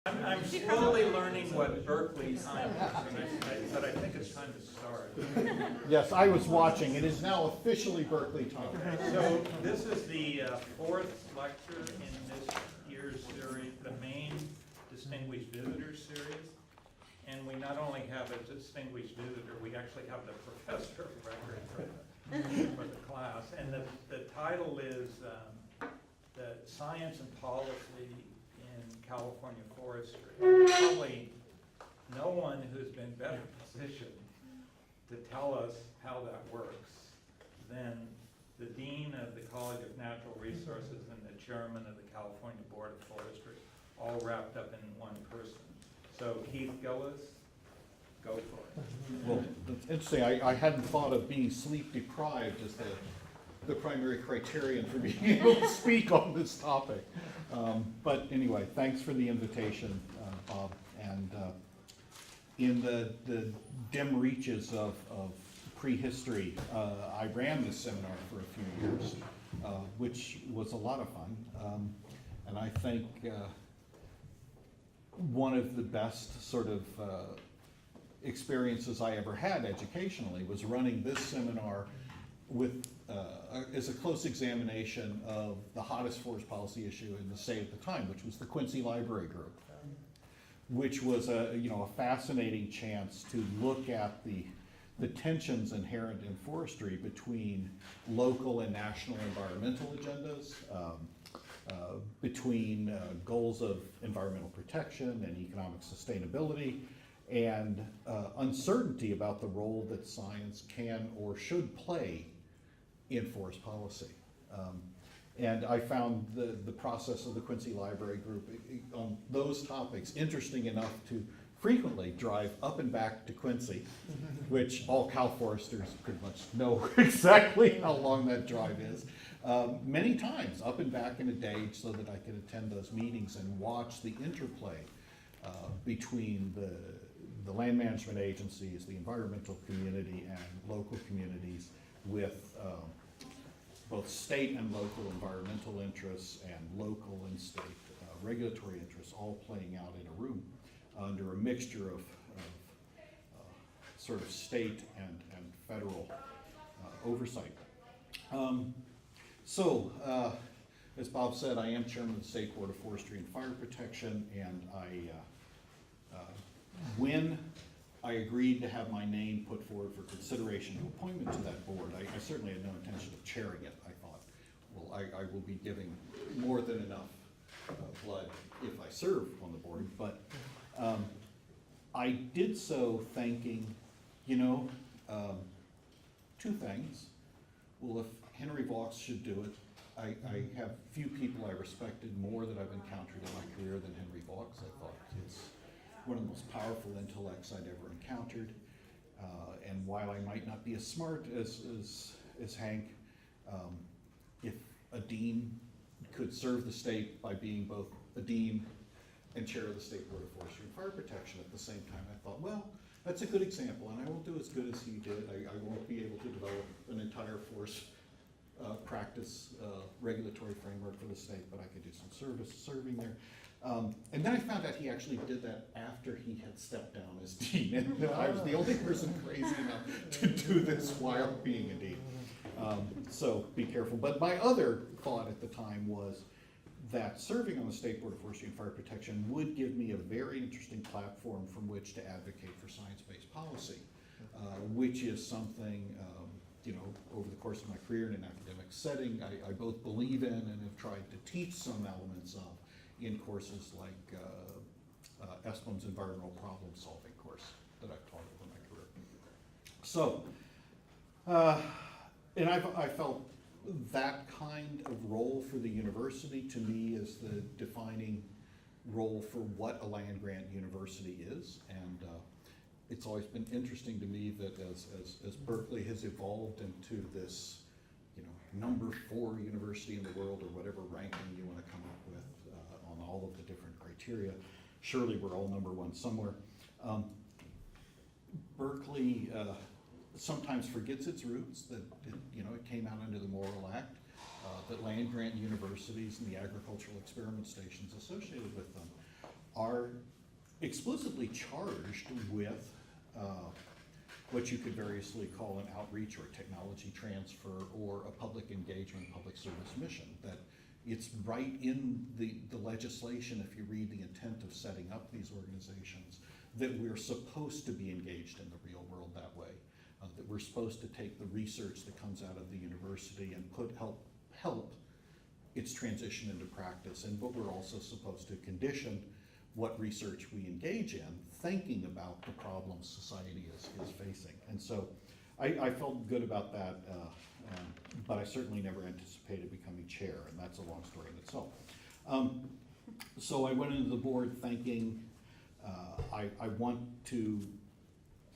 I'm slowly learning what Berkeley time is, but I think it's time to start. Yes, I was watching. It is now officially Berkeley time. Okay, so this is the fourth lecture in this year's series, the main Distinguished Visitor Series. And we not only have a distinguished visitor, we actually have the professor of record for the class. And the title is the Science and Policy in California Forestry. There's probably no one who's been better positioned to tell us how that works than the Dean of the College of Natural Resources and the Chairman of the California Board of Forestry, all wrapped up in one person. So Keith Gillis, go for it. Well, it's interesting. I hadn't thought of being sleep deprived as the primary criterion for being able to speak on this topic. But anyway, thanks for the invitation, Bob. And in the dim reaches of prehistory, I ran this seminar for a few years, which was a lot of fun. And I think one of the best sort of experiences I ever had educationally was running this seminar with as a close examination of the hottest forest policy issue in the state at the time, which was the Quincy Library Group, which was a fascinating chance to look at the tensions inherent in forestry between local and national environmental agendas, between goals of environmental protection and economic sustainability, and uncertainty about the role that science can or should play in forest policy. And I found the process of the Quincy Library Group on those topics interesting enough to frequently drive up and back to Quincy, which all Cal foresters pretty much know exactly how long that drive is. Many times, up and back in a day, so that I could attend those meetings and watch the interplay between the land management agencies, the environmental community, and local communities with both state and local environmental interests and local and state regulatory interests all playing out in a room under a mixture of sort of state and federal oversight. As Bob said, I am chairman of the State Board of Forestry and Fire Protection, and when I agreed to have my name put forward for consideration to appointment to that board, I certainly had no intention of chairing it. I thought, well, I will be giving more than enough blood if I serve on the board, but I did so thinking, two things. Well, if Henry Vaux should do it, I have few people I respected more that I've encountered in my career than Henry Vaux. I thought it's one of the most powerful intellects I'd ever encountered. And while I might not be as smart as Hank, if a dean could serve the state by being both a dean and chair of the State Board of Forestry and Fire Protection at the same time, I thought, well, that's a good example, and I won't do as good as he did. I won't be able to develop an entire forest practice regulatory framework for the state, but I could do some serving there. And then I found out he actually did that after he had stepped down as dean, and I was the only person crazy enough to do this while being a dean. So be careful. But my other thought at the time was that serving on the State Board of Forestry and Fire Protection would give me a very interesting platform from which to advocate for science-based policy, which is something, over the course of my career in an academic setting, I both believe in and have tried to teach some elements of in courses like Esplin's environmental problem solving course that I've taught over my career. So, and I felt that kind of role for the university to me is the defining role for what a land grant university is. And it's always been interesting to me that as Berkeley has evolved into this, number 4 university in the world, or whatever ranking you want to come up with on all of the different criteria, surely we're all number 1 somewhere. Berkeley sometimes forgets its roots, that it came out under the Morrill Act, that land grant universities and the agricultural experiment stations associated with them are explicitly charged with what you could variously call an outreach or technology transfer or a public engagement, public service mission. That it's right in the legislation, if you read the intent of setting up these organizations, that we're supposed to be engaged in the real world that way. That we're supposed to take the research that comes out of the university and help its transition into practice, but we're also supposed to condition what research we engage in, thinking about the problems society is facing. And so I felt good about that, but I certainly never anticipated becoming chair, and that's a long story in itself. So I went into the board thinking I want to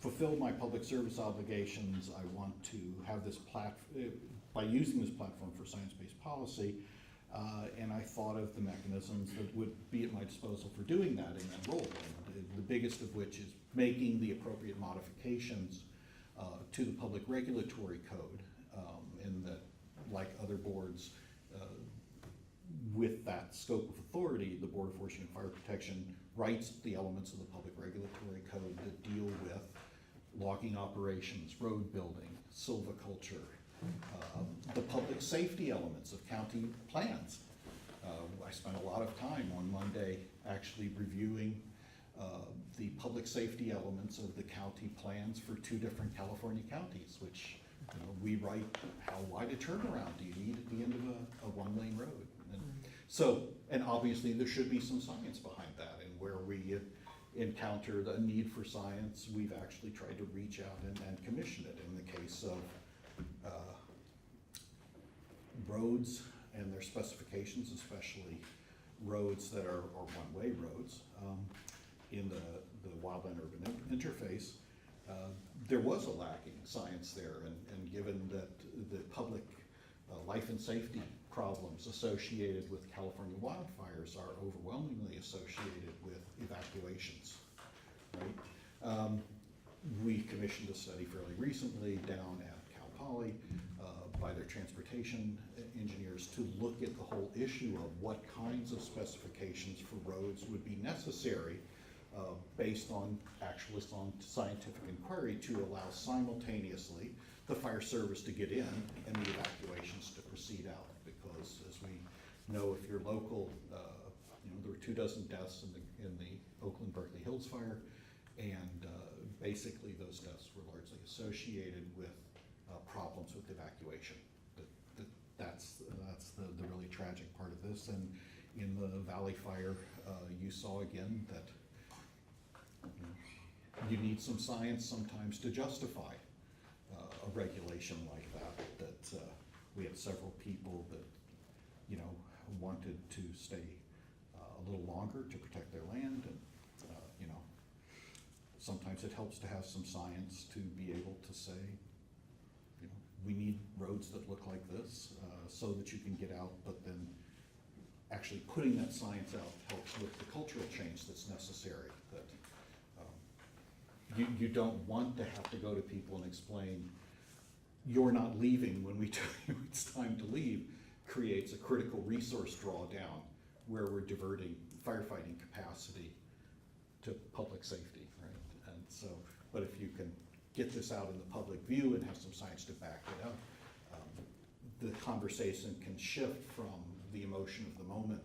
fulfill my public service obligations. I want to have this by using this platform for science-based policy, and I thought of the mechanisms that would be at my disposal for doing that in that role. And the biggest of which is making the appropriate modifications to the public regulatory code, in that, like other boards, with that scope of authority, the Board of Forestry and Fire Protection writes the elements of the public regulatory code that deal with logging operations, road building, silviculture, the public safety elements of county plans. I spent a lot of time on Monday actually reviewing the public safety elements of the county plans for 2 different California counties, which we write how wide a turnaround do you need at the end of a 1-lane road. And so, and obviously there should be some science behind that, and where we encounter the need for science, we've actually tried to reach out and commission it. In the case of roads and their specifications, especially roads that are one-way roads, in the wildland-urban interface, there was a lacking science there, and given that the public life and safety problems associated with California wildfires are overwhelmingly associated with evacuations, right? We commissioned a study fairly recently down at Cal Poly by their transportation engineers to look at the whole issue of what kinds of specifications for roads would be necessary based on scientific inquiry to allow simultaneously the fire service to get in and the evacuations to proceed out. Because as we know, if you're local, there were 24 deaths in the Oakland Berkeley Hills fire, and basically those deaths were largely associated with problems with evacuation. That's the really tragic part of this. And in the Valley Fire, you saw again that you need some science sometimes to justify a regulation like that. That we had several people that wanted to stay a little longer to protect their land, and sometimes it helps to have some science to be able to say, we need roads that look like this so that you can get out, but then actually putting that science out helps with the cultural change that's necessary. That you don't want to have to go to people and explain, you're not leaving when we tell you it's time to leave, creates a critical resource drawdown where we're diverting firefighting capacity to public safety, right? And so, but if you can get this out in the public view and have some science to back it up, the conversation can shift from the emotion of the moment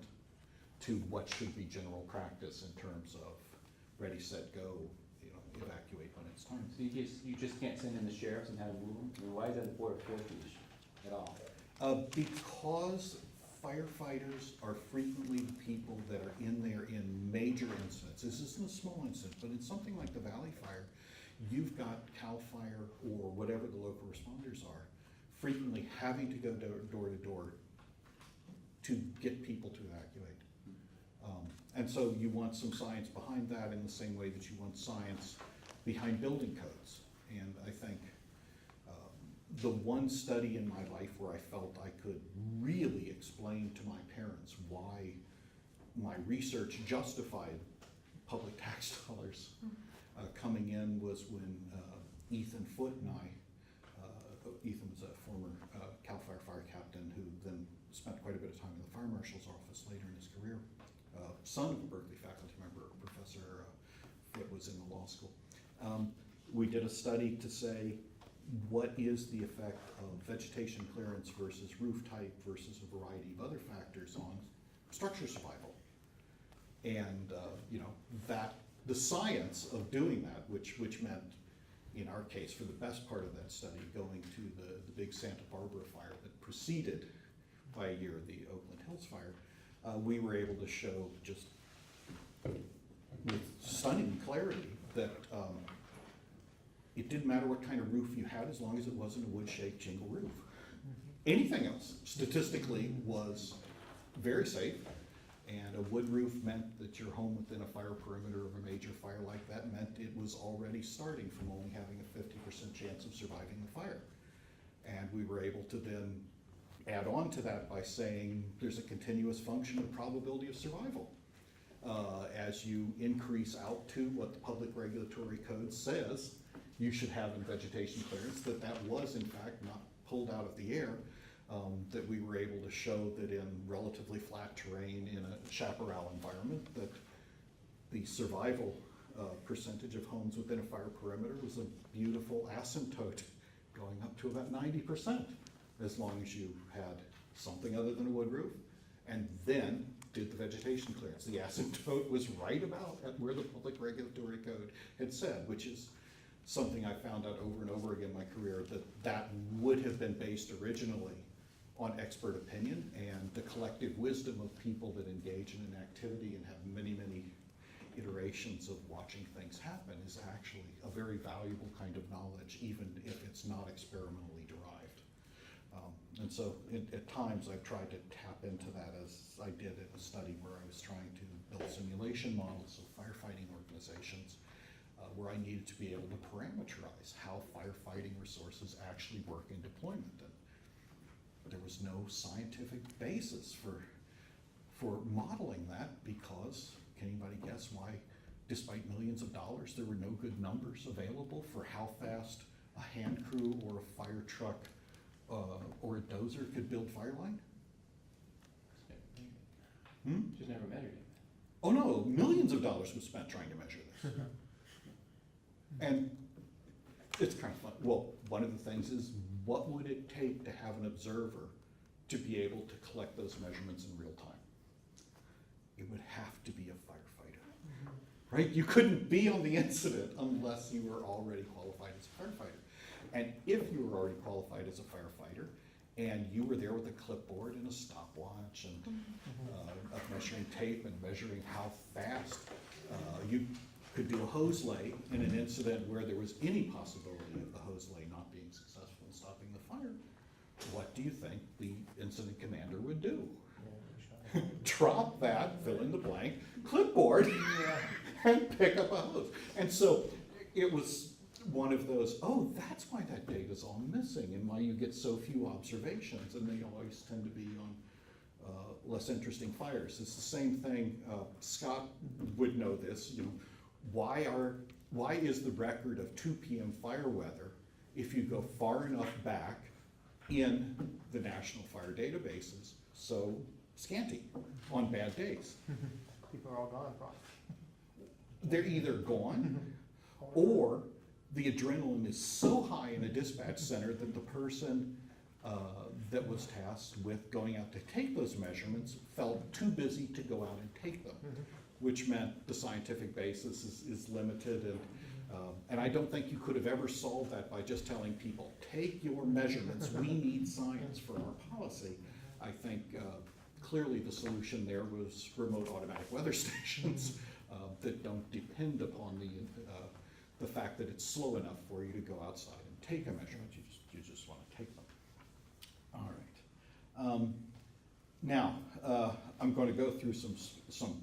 to what should be general practice in terms of ready, set, go, evacuate when it's time. So you just can't send in the sheriffs and have them move them? I mean, why is that a Board of Forestry issue at all? Because firefighters are frequently the people that are in there in major incidents. This isn't a small incident, but in something like the Valley Fire, you've got CAL FIRE or whatever the local responders are frequently having to go door to door to get people to evacuate. And so you want some science behind that in the same way that you want science behind building codes. And I think the one study in my life where I felt I could really explain to my parents why my research justified public tax dollars coming in was when Ethan Foote and I, Ethan was a former CAL FIRE fire captain who then spent quite a bit of time in the fire marshal's office later in his career, son of a Berkeley faculty member, law school. We did a study to say, what is the effect of vegetation clearance versus roof type versus a variety of other factors on structure survival? And, that, the science of doing that, which meant, in our case, for the best part of that study, going to the big Santa Barbara fire that preceded by a year the Oakland Hills fire, we were able to show just with stunning clarity that it didn't matter what kind of roof you had as long as it wasn't a wood-shaped shingle roof. Anything else statistically was very safe, and a wood roof meant that your home within a fire perimeter of a major fire like that meant it was already starting from only having a 50% chance of surviving the fire. And we were able to then add on to that by saying there's a continuous function of probability of survival. As you increase out to what the public regulatory code says you should have in vegetation clearance, that was in fact not pulled out of the air, that we were able to show that in relatively flat terrain in a chaparral environment that the survival percentage of homes within a fire perimeter was a beautiful asymptote going up to about 90%, as long as you had something other than a wood roof, and then did the vegetation clearance. The asymptote was right about at where the public regulatory code had said, which is something I found out over and over again in my career, that would have been based originally on expert opinion and the collective wisdom of people that engage in an activity and have many, many iterations of watching things happen is actually a very valuable kind of knowledge, even if it's not experimentally derived. And so at times I've tried to tap into that, as I did in a study where I was trying to build simulation models of firefighting organizations, where I needed to be able to parameterize how firefighting resources actually work in deployment. And there was no scientific basis for modeling that, because can anybody guess why, despite millions of dollars, there were no good numbers available for how fast a hand crew or a fire truck or a dozer could build fire line? Just never measured it. Oh no, millions of dollars was spent trying to measure this. And it's kind of fun. Well, one of the things is, what would it take to have an observer to be able to collect those measurements in real time? It would have to be a firefighter, right? You couldn't be on the incident unless you were already qualified as a firefighter. And if you were already qualified as a firefighter, and you were there with a clipboard and a stopwatch and a measuring tape and measuring how fast you could do a hose lay in an incident where there was any possibility of the hose lay not being successful in stopping the fire, what do you think the incident commander would do? Drop that, fill in the blank, clipboard, and pick up a hose. And so it was one of those, oh, that's why that data's all missing and why you get so few observations, and they always tend to be on less interesting fires. It's the same thing, Scott would know this, why is the record of 2 p.m. fire weather, if you go far enough back in the national fire databases, so scanty on bad days? People are all gone, probably. They're either gone, or the adrenaline is so high in a dispatch center that the person that was tasked with going out to take those measurements felt too busy to go out and take them, which meant the scientific basis is limited. And I don't think you could have ever solved that by just telling people, take your measurements, we need science for our policy. I think clearly the solution there was remote automatic weather stations that don't depend upon the fact that it's slow enough for you to go outside and take a measurement. You just want to take them. All right. Now, I'm going to go through some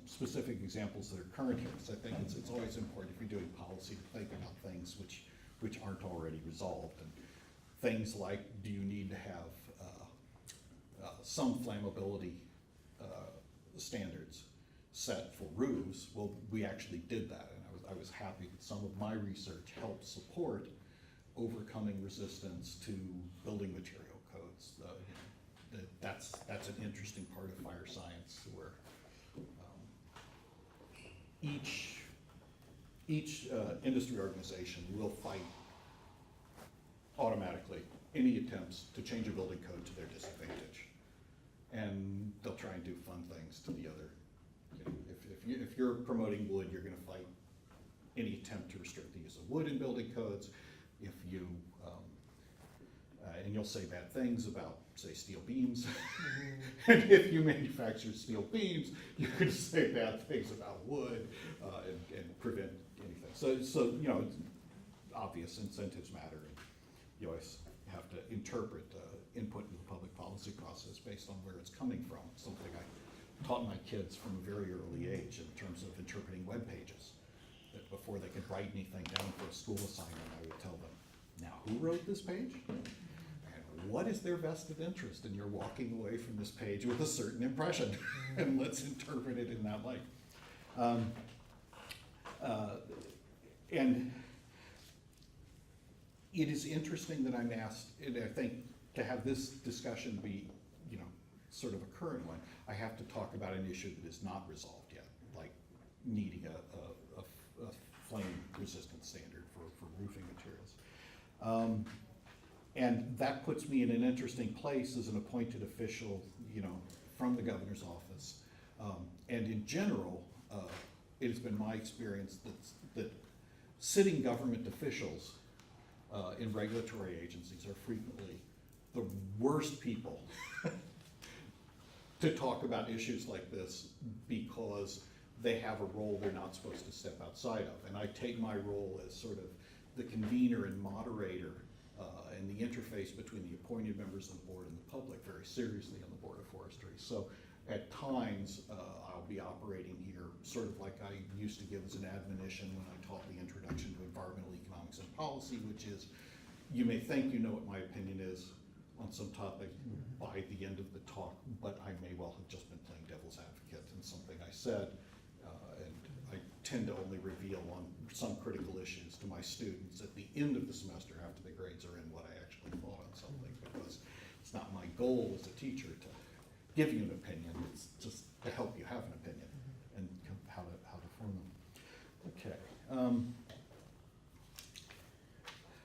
specific examples that are current here, because I think it's always important if you're doing policy to think about things which aren't already resolved. And things like, do you need to have some flammability standards set for roofs? Well, we actually did that, and I was happy that some of my research helped support overcoming resistance to building material codes. That's an interesting part of fire science, where each each industry organization will fight automatically any attempts to change a building code to their disadvantage. And they'll try and do fun things to the other. If you're promoting wood, you're gonna fight any attempt to restrict the use of wood in building codes. If you, and you'll say bad things about, say, steel beams. And if you manufacture steel beams, you could say bad things about wood and prevent anything. So you know, it's obvious incentives matter, and you always have to interpret input into the public policy process based on where it's coming from. Something I taught my kids from a very early age in terms of interpreting web pages. That before they could write anything down for a school assignment, I would tell them, now who wrote this page? And what is their vested interest in your walking away from this page with a certain impression? And let's interpret it in that light. And it is interesting that I'm asked, and I think to have this discussion be, you know, sort of a current one, I have to talk about an issue that is not resolved yet, like needing a flame-resistant standard for roofing materials. And that puts me in an interesting place as an appointed official, you know, from the governor's office. And in general, it has been my experience that sitting government officials in regulatory agencies are frequently the worst people to talk about issues like this because they have a role they're not supposed to step outside of. And I take my role as sort of the convener and moderator and the interface between the appointed members of the board and the public very seriously on the Board of Forestry. So at times, I'll be operating here sort of like I used to give as an admonition when I taught the introduction to environmental economics and policy, which is, you may think you know what my opinion is on some topic by the end of the talk, but I may well have just been playing devil's advocate in something I said, and I tend to only reveal on some critical issues to my students at the end of the semester after the grades are in what I actually thought on something, because it's not my goal as a teacher to give you an opinion, it's just to help you have an opinion and how to form them. Okay.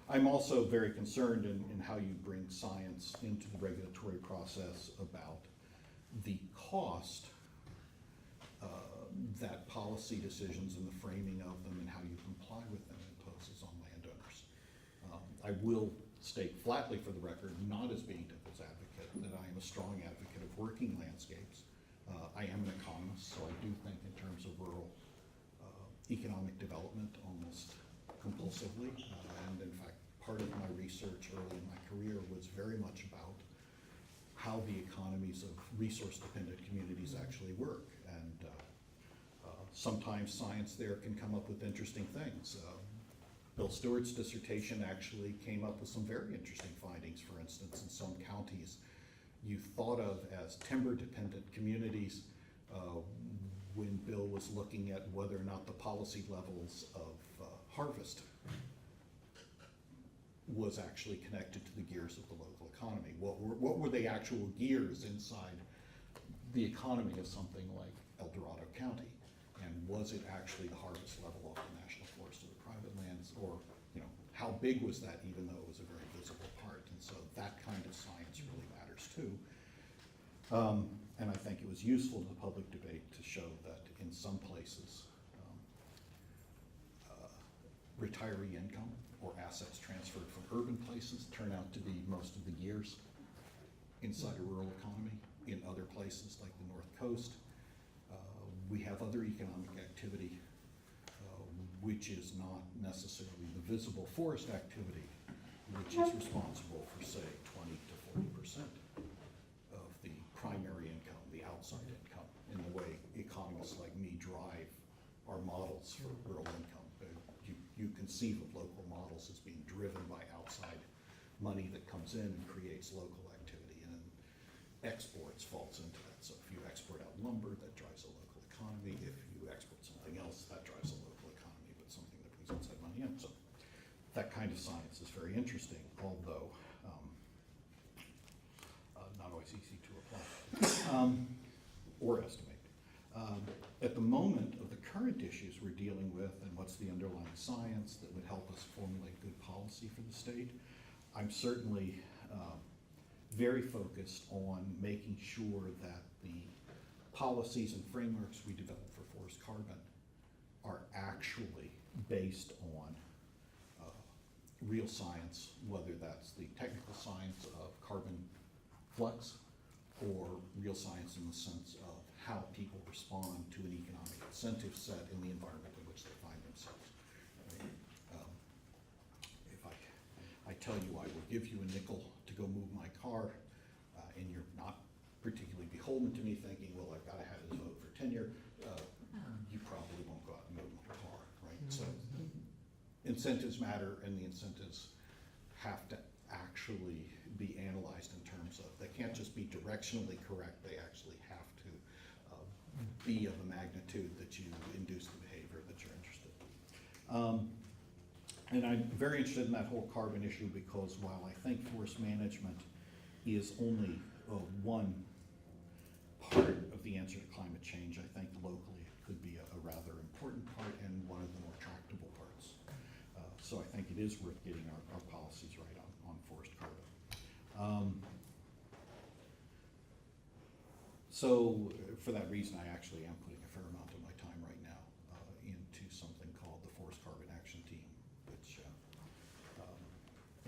I'm also very concerned in how you bring science into the regulatory process about the cost that policy decisions and the framing of them and how you comply with them imposes on landowners. I will state flatly for the record, not as being devil's advocate, that I am a strong advocate of working landscapes. I am an economist, so I do think in terms of rural economic development almost compulsively, and in fact, part of my research early in my career was very much about how the economies of resource-dependent communities actually work. And sometimes science there can come up with interesting things. Bill Stewart's dissertation actually came up with some very interesting findings. For instance, in some counties you thought of as timber-dependent communities when Bill was looking at whether or not the policy levels of harvest was actually connected to the gears of the local economy. What were the actual gears inside the economy of something like El Dorado County? And was it actually the harvest level of the national forest or the private lands? Or, you know, how big was that, even though it was a very visible part? And so that kind of science really matters too. And I think it was useful to the public debate to show that in some places, retiree income or assets transferred from urban places turn out to be most of the gears inside a rural economy. In other places like the North Coast, we have other economic activity which is not necessarily the visible forest activity, which is responsible for, say, 20 to 40% of the primary income, the outside income, in the way economists like me drive our models for rural income. You conceive of local models as being driven by outside money that comes in and creates local activity, and exports falls into that. So if you export out lumber, that drives a local economy. If you export something else, that drives a local economy, but something that brings outside money in. So that kind of science is very interesting, although not always easy to apply or estimate. At the moment of the current issues we're dealing with and what's the underlying science that would help us formulate good policy for the state. I'm certainly very focused on making sure that the policies and frameworks we develop for forest carbon are actually based on real science, whether that's the technical science of carbon flux or real science in the sense of how people respond to an economic incentive set in the environment in which they find themselves. Right? If I tell you I will give you a nickel to go move my car, and you're not particularly beholden to me thinking, well, I've got to have this vote for tenure, you probably won't go out and move my car, right? So incentives matter, and the incentives have to actually be analyzed in terms of, they can't just be directionally correct, they actually have to be of a magnitude that you induce the behavior that you're interested in. And I'm very interested in that whole carbon issue because while I think forest management is only one part of the answer to climate change, I think locally it could be a rather important part and one of the more tractable parts. So I think it is worth getting our policies right on forest carbon. So for that reason, I actually am putting a fair amount of my time right now into something called the Forest Carbon Action Team, which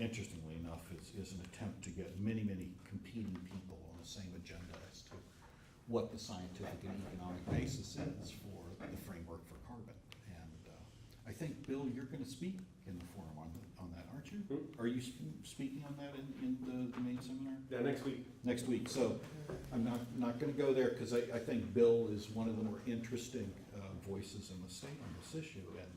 interestingly enough is an attempt to get many competing people on the same agenda as to what the scientific and economic basis is for the framework for carbon. And I think, Bill, you're going to speak in the forum on that, aren't you? Are you speaking on that in the main seminar? Yeah, next week. Next week. So I'm not going to go there because I think Bill is one of the more interesting voices in the state on this issue. And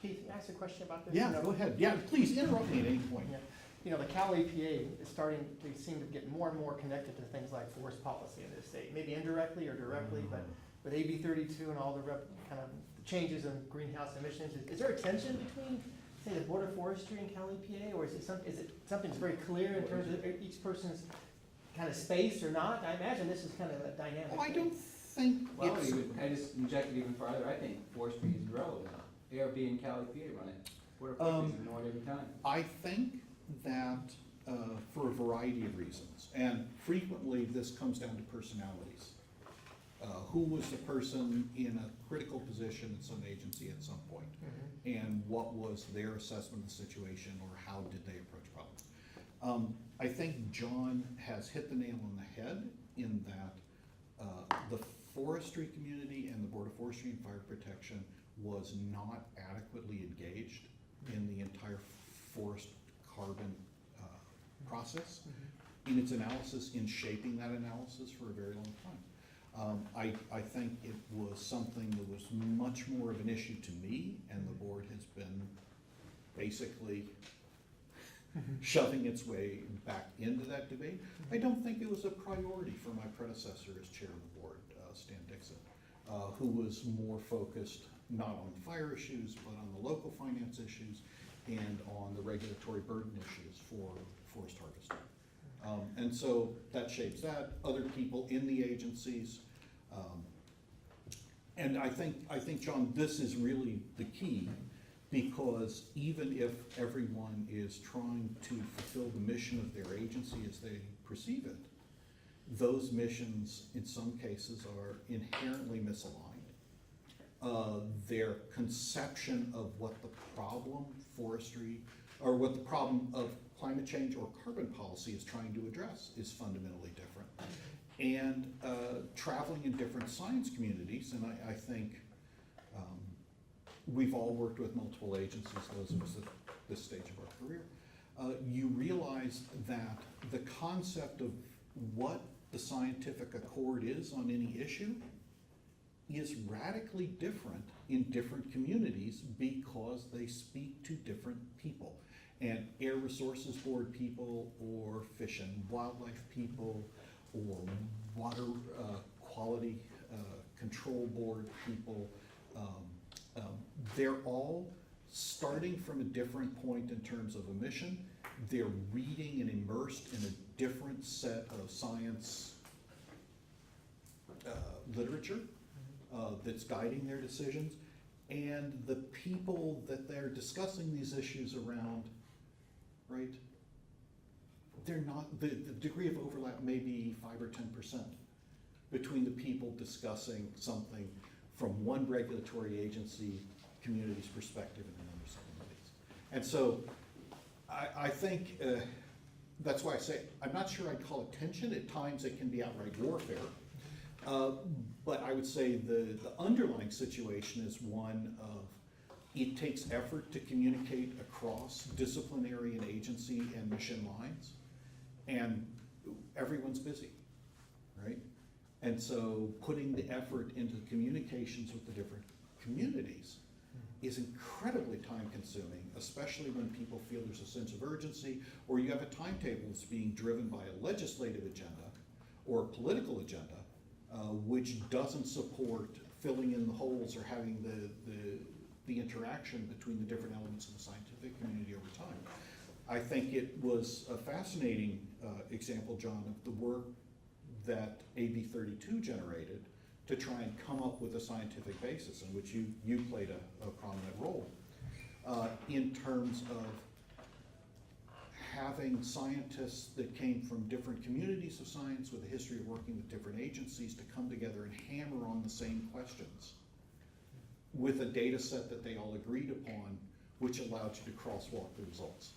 Keith, can I ask a question about this? yeah, You know, go ahead. Yeah, please interrupt me at any point. yeah. You know, the Cal EPA is starting to seem to get more and more connected to things like forest policy in this state, maybe indirectly or directly, but with AB 32 and all the kind of changes in greenhouse emissions, is there a tension between, say, the Board of Forestry and Cal EPA, or is it something that's very clear in terms of each person's kind of space or not? I imagine this is kind of a dynamic. Oh, I thing. don't think Well, it's. I just inject it even farther, I think forestry is irrelevant. ARB and Cal EPA run it. Board of Forestry is ignored every time. I think that for a variety of reasons, and frequently this comes down to personalities. Who was the person in a critical position at some agency at some point, and what was their assessment of the situation, or how did they approach problems? I think John has hit the nail on the head in that the forestry community and the Board of Forestry and Fire Protection was not adequately engaged in the entire forest carbon process, in its analysis, in shaping that analysis for a very long time. I think it was something that was much more of an issue to me, and the board has been basically shoving its way back into that debate. I don't think it was a priority for my predecessor as chair of the board, Stan Dixon, who was more focused not on fire issues, but on the local finance issues and on the regulatory burden issues for forest harvesting. And so that shapes that. Other people in the agencies, and I think, John, this is really the key, because even if everyone is trying to fulfill the mission of their agency as they perceive it, those missions in some cases are inherently misaligned. Their conception of what the problem forestry, or what the problem of climate change or carbon policy is trying to address is fundamentally different. And traveling in different science communities, and I think we've all worked with multiple agencies, those of us at this stage of our career, you realize that the concept of what the scientific accord is on any issue is radically different in different communities because they speak to different people. And Air Resources Board people, or Fish and Wildlife people, or Water Quality Control Board people, they're all starting from a different point in terms of a mission. They're reading and immersed in a different set of science literature. that's guiding their decisions, and the people that they're discussing these issues around, right? They're not, the degree of overlap may be 5 or 10% between the people discussing something from one regulatory agency community's perspective and another community's. And so I think that's why I say, I'm not sure I'd call it tension. At times it can be outright warfare. But I would say the underlying situation is one of, it takes effort to communicate across disciplinary and agency and mission lines, and everyone's busy, right? And so putting the effort into the communications with the different communities is incredibly time consuming, especially when people feel there's a sense of urgency, or you have a timetable that's being driven by a legislative agenda or a political agenda, which doesn't support filling in the holes or having the interaction between the different elements of the scientific community over time. I think it was a fascinating example, John, of the work that AB 32 generated to try and come up with a scientific basis, in which you played a prominent role, in terms of having scientists that came from different communities of science with a history of working with different agencies to come together and hammer on the same questions with a data set that they all agreed upon, which allowed you to crosswalk the results.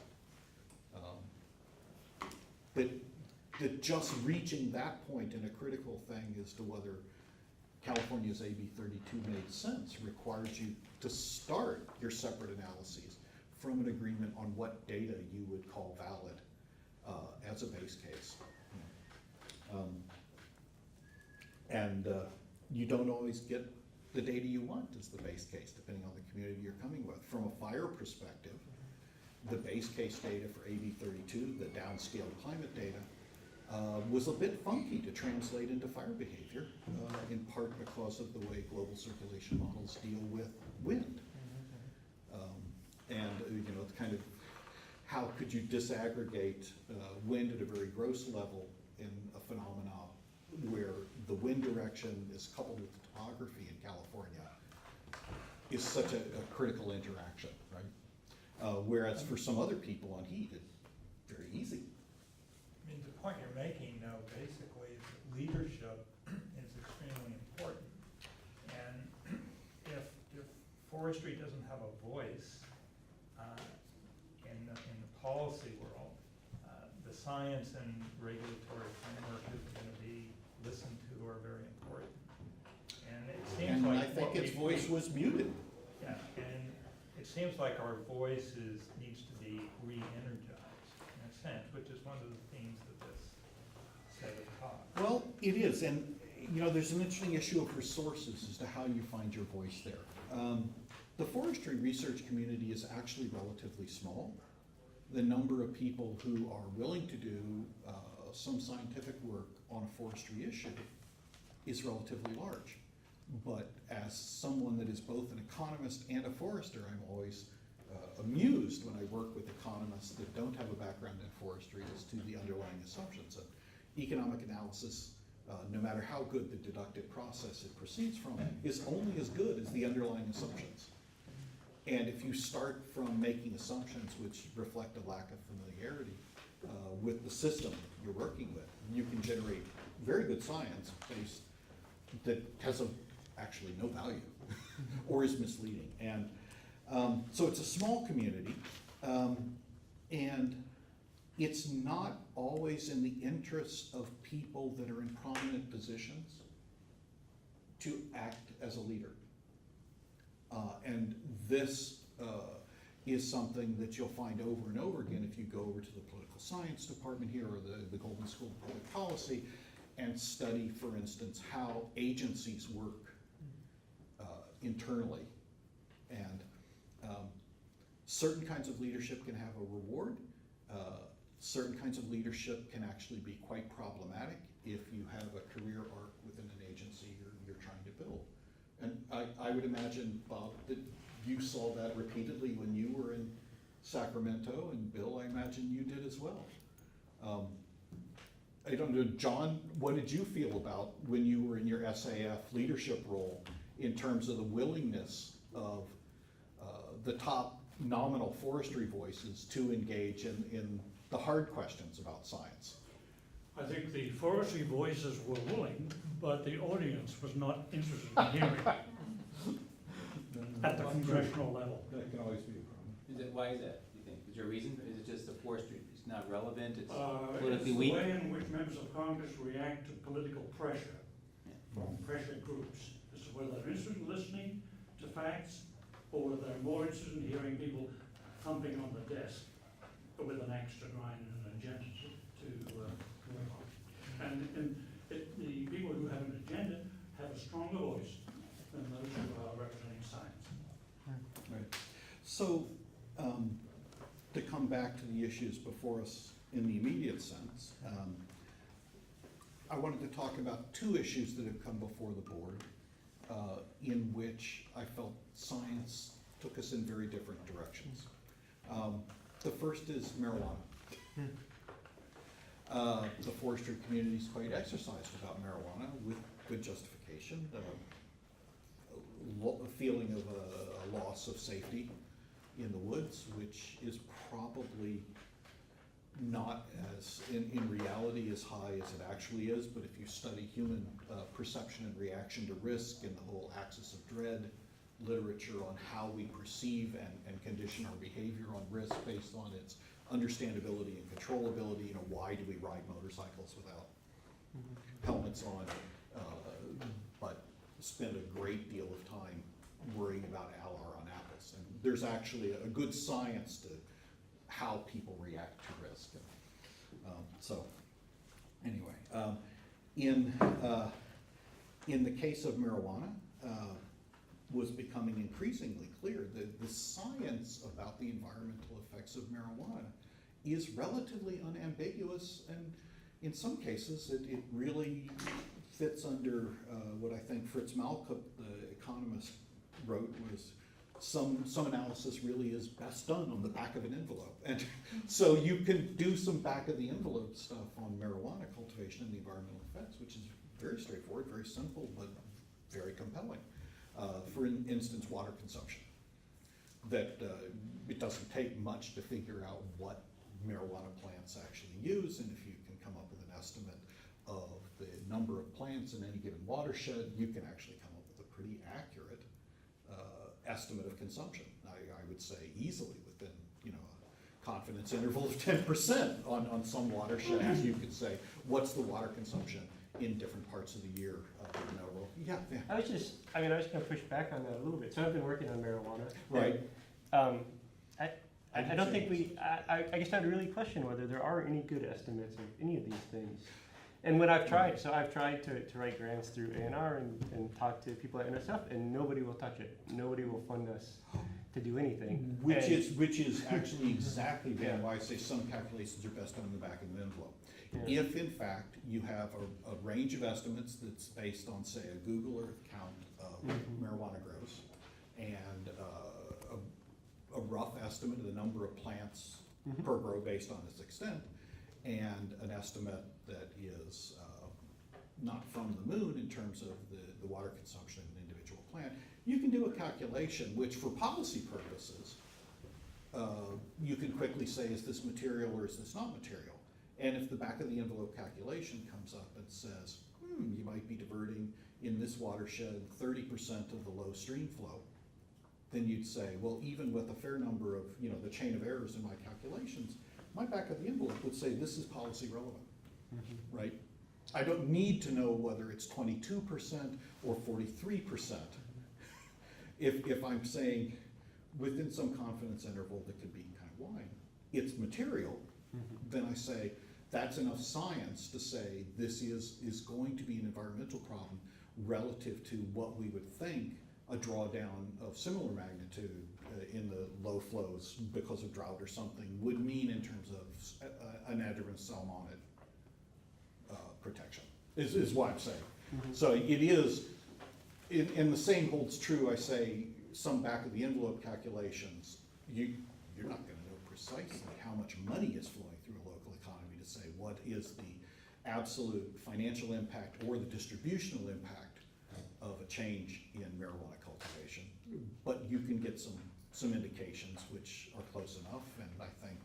That just reaching that point in a critical thing as to whether California's AB 32 made sense requires you to start your separate analyses from an agreement on what data you would call valid as a base case. You don't always get the data you want as the base case, depending on the community you're coming with. From a fire perspective, the base case data for AB 32, the downscaled climate data, was a bit funky to translate into fire behavior, in part because of the way global circulation models deal with wind. It's kind of, how could you disaggregate wind at a very gross level in a phenomena where the wind direction is coupled with the topography in California is such a critical interaction, right? Whereas for some other people on heat, it's very easy. I mean, the point you're making, though, basically, is that leadership is extremely important. And if forestry doesn't have a voice in the policy world, the science and regulatory framework is going to be listened to or very important. And it seems And like I think its voice was muted. Yeah, and it seems like our voice needs to be re-energized in a sense, which is one of the themes of this set of talks. Well, it is, and there's an interesting issue of resources as to how you find your voice there. The forestry research community is actually relatively small. The number of people who are willing to do some scientific work on a forestry issue is relatively large. But as someone that is both an economist and a forester, I'm always amused when I work with economists that don't have a background in forestry as to the underlying assumptions. And economic analysis, no matter how good the deductive process it proceeds from, is only as good as the underlying assumptions. And if you start from making assumptions which reflect a lack of familiarity with the system you're working with, you can generate very good science based that has actually no value or is misleading. And so it's a small community, and it's not always in the interests of people that are in prominent positions to act as a leader. And this is something that you'll find over and over again if you go over to the political science department here or the Goldman School of Public Policy and study, for instance, how agencies work internally. And certain kinds of leadership can have a reward. Certain kinds of leadership can actually be quite problematic if you have a career arc within an agency you're trying to build. And I would imagine, Bob, that you saw that repeatedly when you were in Sacramento, and Bill, I imagine you did as well. I don't know, John, what did you feel about when you were in your SAF leadership role in terms of the willingness of the top nominal forestry voices to engage in the hard questions about science. I think the forestry voices were willing, but the audience was not interested in hearing at the congressional level. That can always be a problem. Why is that, do you think? Is there a reason? Is it just the forestry is not relevant, it's It's politically the weak? way in which members of Congress react to political pressure Yeah. from pressure groups, as to whether they're interested in listening to facts or whether they're more interested in hearing people thumping on the desk with an axe to grind and an agenda to work on. And the people who have an agenda have a stronger voice than those who are representing science. Right. So, to come back to the issues before us in the immediate sense, I wanted to talk about two issues that have come before the board, in which I felt science took us in very different directions. The first is marijuana. The forestry community is quite exercised about marijuana with good justification. A feeling of a loss of safety in the woods, which is probably not as, in reality, as high as it actually is, but if you study human perception and reaction to risk and the whole axis of dread literature on how we perceive and condition our behavior on risk based on its understandability and controllability, why do we ride motorcycles without helmets on, but spend a great deal of time worrying about Alar on apples. And there's actually a good science to how people react to risk. So, anyway, in the case of marijuana, was becoming increasingly clear that the science about the environmental effects of marijuana is relatively unambiguous, and in some cases it really fits under what I think Fritz Malkup, the economist, wrote was some analysis really is best done on the back of an envelope. And so you can do some back of the envelope stuff on marijuana cultivation and the environmental effects, which is very straightforward, very simple, but very compelling. For instance, water consumption. That it doesn't take much to figure out what marijuana plants actually use, and if you can come up with an estimate of the number of plants in any given watershed, you can actually come up with a pretty accurate estimate of consumption. I would say easily within a confidence interval of 10% on some watersheds. You could say, what's the water consumption in different parts of the year? Yeah. I was gonna push back on that a little bit. So I've been working on marijuana. Right. I don't think I guess I'd really question whether there are any good estimates of any of these things. And when I've tried to write grants through A&R and talk to people at NSF, and nobody will touch it. Nobody will fund us to do anything. Which is actually exactly why I say some calculations are best done in the back of an envelope. Yeah. If in fact you have a range of estimates that's based on, say, a Google Earth count of marijuana grows, and a rough estimate of the number of plants per grow based on its extent, and an estimate that is not from the moon in terms of the water consumption of an individual plant, you can do a calculation which, for policy purposes, you can quickly say, is this material or is this not material? And if the back of the envelope calculation comes up and says, you might be diverting in this watershed 30% of the low stream flow, then you'd say, well, even with a fair number of, the chain of errors in my calculations, my back of the envelope would say this is policy relevant, right? I don't need to know whether it's 22% or 43%. If I'm saying within some confidence interval that could be kind of wide, it's material, then I say that's enough science to say this is going to be an environmental problem relative to what we would think a drawdown of similar magnitude in the low flows because of drought or something would mean in terms of anadromous salmonid protection, is what I'm saying. So it is, and the same holds true, I say, some back of the envelope calculations, you're not going to know precisely how much money is flowing through a local economy to say what is the absolute financial impact or the distributional impact of a change in marijuana cultivation. But you can get some indications which are close enough, and I think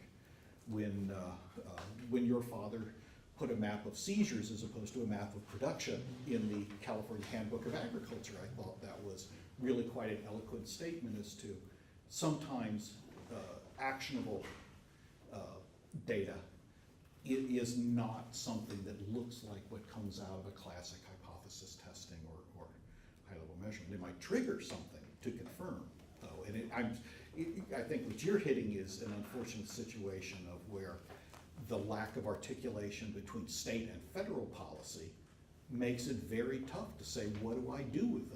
when your father put a map of seizures as opposed to a map of production in the California Handbook of Agriculture, I thought that was really quite an eloquent statement as to sometimes actionable data is not something that looks like what comes out of a classic hypothesis testing or high-level measurement. It might trigger something to confirm, though. And I think what you're hitting is an unfortunate situation of where the lack of articulation between state and federal policy makes it very tough to say, what do I do with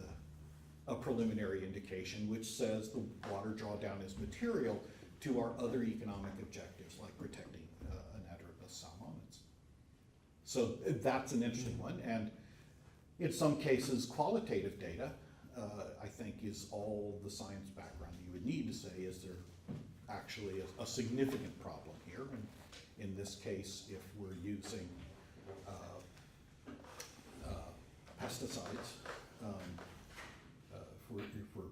a preliminary indication which says the water drawdown is material to our other economic objectives, like protecting anadromous salmonids. So that's an interesting one, and in some cases, qualitative data, I think, is all the science background you would need to say, is there actually a significant problem here? And in this case, if we're using pesticides, if we're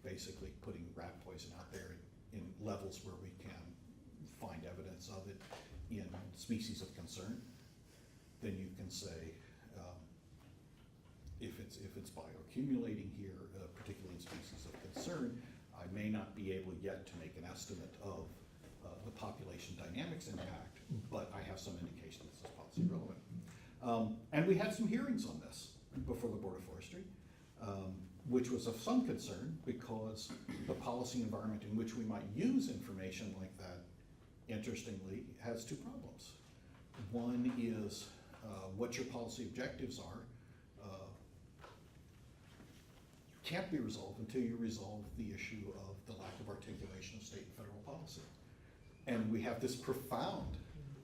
basically putting rat poison out there in levels where we can find evidence of it in species of concern, then you can say, if it's bioaccumulating here, particularly in species of concern, I may not be able yet to make an estimate of the population dynamics impact, but I have some indication this is policy relevant. And we had some hearings on this before the Board of Forestry, which was of some concern because the policy environment in which we might use information like that, interestingly, has two problems. One is what your policy objectives are can't be resolved until you resolve the issue of the lack of articulation of state and federal policy. And we have this profound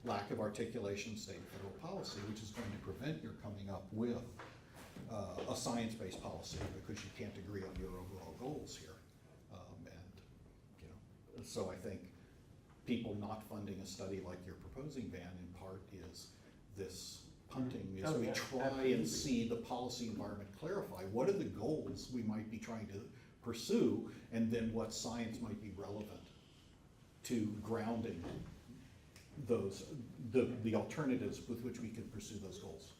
lack of articulation of state and federal policy, which is going to prevent your coming up with a science-based policy because you can't agree on your overall goals here. So I think people not funding a study like you're proposing, Van, in part is this punting, is we try and see the policy environment clarify what are the goals we might be trying to pursue, and then what science might be relevant to grounding those, the alternatives with which we can pursue those goals.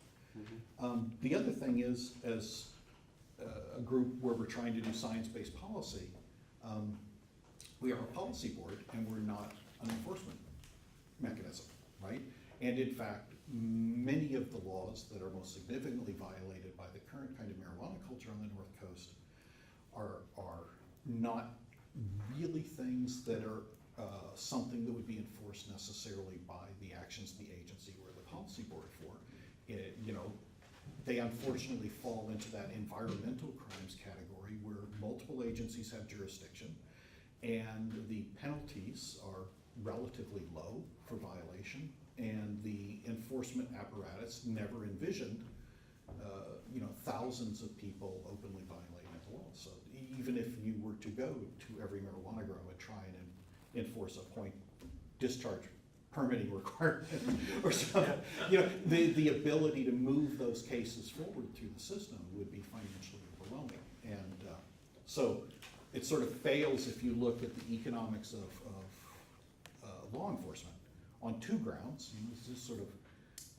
The other thing is, as a group where we're trying to do science-based policy, we are a policy board and we're not an enforcement mechanism, right? And in fact, many of the laws that are most significantly violated by the current kind of marijuana culture on the North Coast are not really things that are something that would be enforced necessarily by the actions of the agency or the policy board for. They unfortunately fall into that environmental crimes category where multiple agencies have jurisdiction and the penalties are relatively low for violation, and the enforcement apparatus never envisioned thousands of people openly violating the law. So even if you were to go to every marijuana grow and try and enforce a point discharge permitting requirement or something, the ability to move those cases forward through the system would be financially overwhelming. And so it sort of fails if you look at the economics of law enforcement on two grounds. Just sort of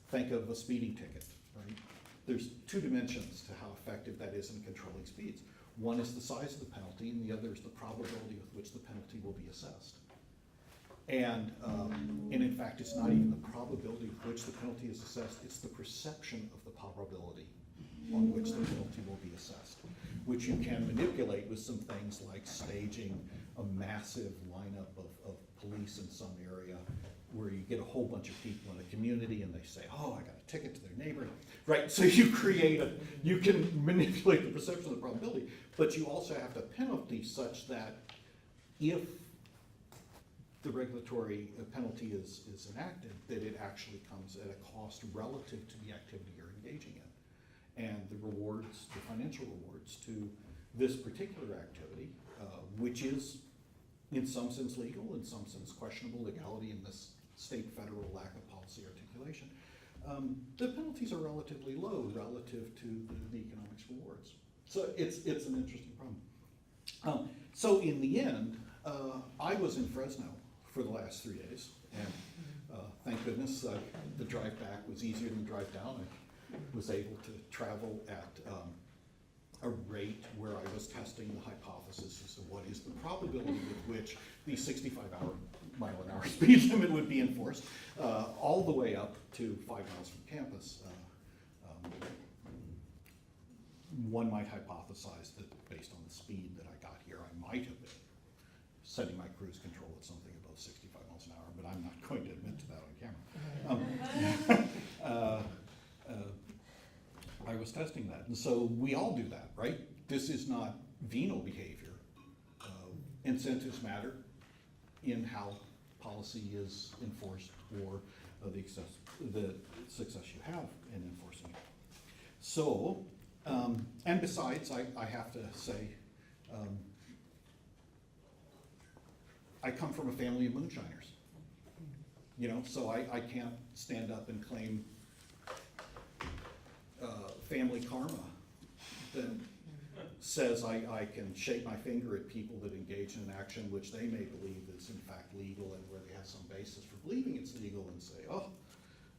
think of a speeding ticket, right? There's two dimensions to how effective that is in controlling speeds. One is the size of the penalty, and the other is the probability with which the penalty will be assessed. And in fact, it's not even the probability with which the penalty is assessed, it's the perception of the probability on which the penalty will be assessed, which you can manipulate with some things like staging a massive lineup of police in some area where you get a whole bunch of people in a community and they say, oh, I got a ticket to their neighbor, right? So you you can manipulate the perception of the probability, but you also have to penalty such that if the regulatory penalty is enacted, that it actually comes at a cost relative to the activity you're engaging in. And the rewards, the financial rewards to this particular activity, which is in some sense legal, in some sense questionable legality in this state-federal lack of policy articulation, the penalties are relatively low relative to the economics rewards. So it's an interesting problem. So in the end, I was in Fresno for the last 3 days, and thank goodness the drive back was easier than the drive down. I was able to travel at a rate where I was testing the hypothesis as to what is the probability with which the 65-mile-an-hour speed limit would be enforced, all the way up to 5 miles from campus. One might hypothesize that based on the speed that I got here, I might have been setting my cruise control at something above 65 miles an hour, but I'm not going to admit to that on camera. I was testing that, and so we all do that, right? This is not venal behavior. Incentives matter in how policy is enforced or the success you have in enforcing it. So, and besides, I have to say, I come from a family of moonshiners. You know, so I can't stand up and claim family karma that says I can shake my finger at people that engage in an action which they may believe is in fact legal and where they have some basis for believing it's legal and say, oh,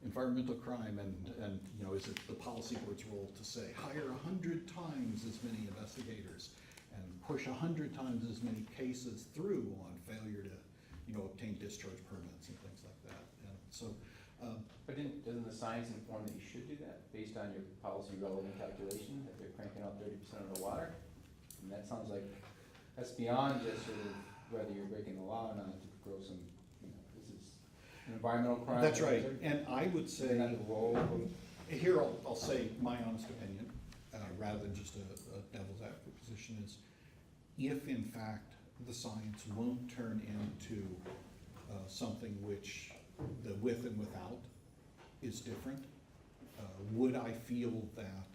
environmental crime, and you know, is it the policy board's role to say hire 100 times as many investigators and push 100 times as many cases through on failure to, you know, obtain discharge permits and things like that. And so, But doesn't the science inform that you should do that, based on your policy relevant calculation, that they're cranking out 30% of the water? And that sounds like, that's beyond just sort of whether you're breaking the law or not to grow some, you know, this is an environmental crime. that's right, and I would say, Isn't that the role of here I'll say my honest opinion, rather than just a devil's advocate position, is if in fact the science won't turn into something which the with and without is different, would I feel that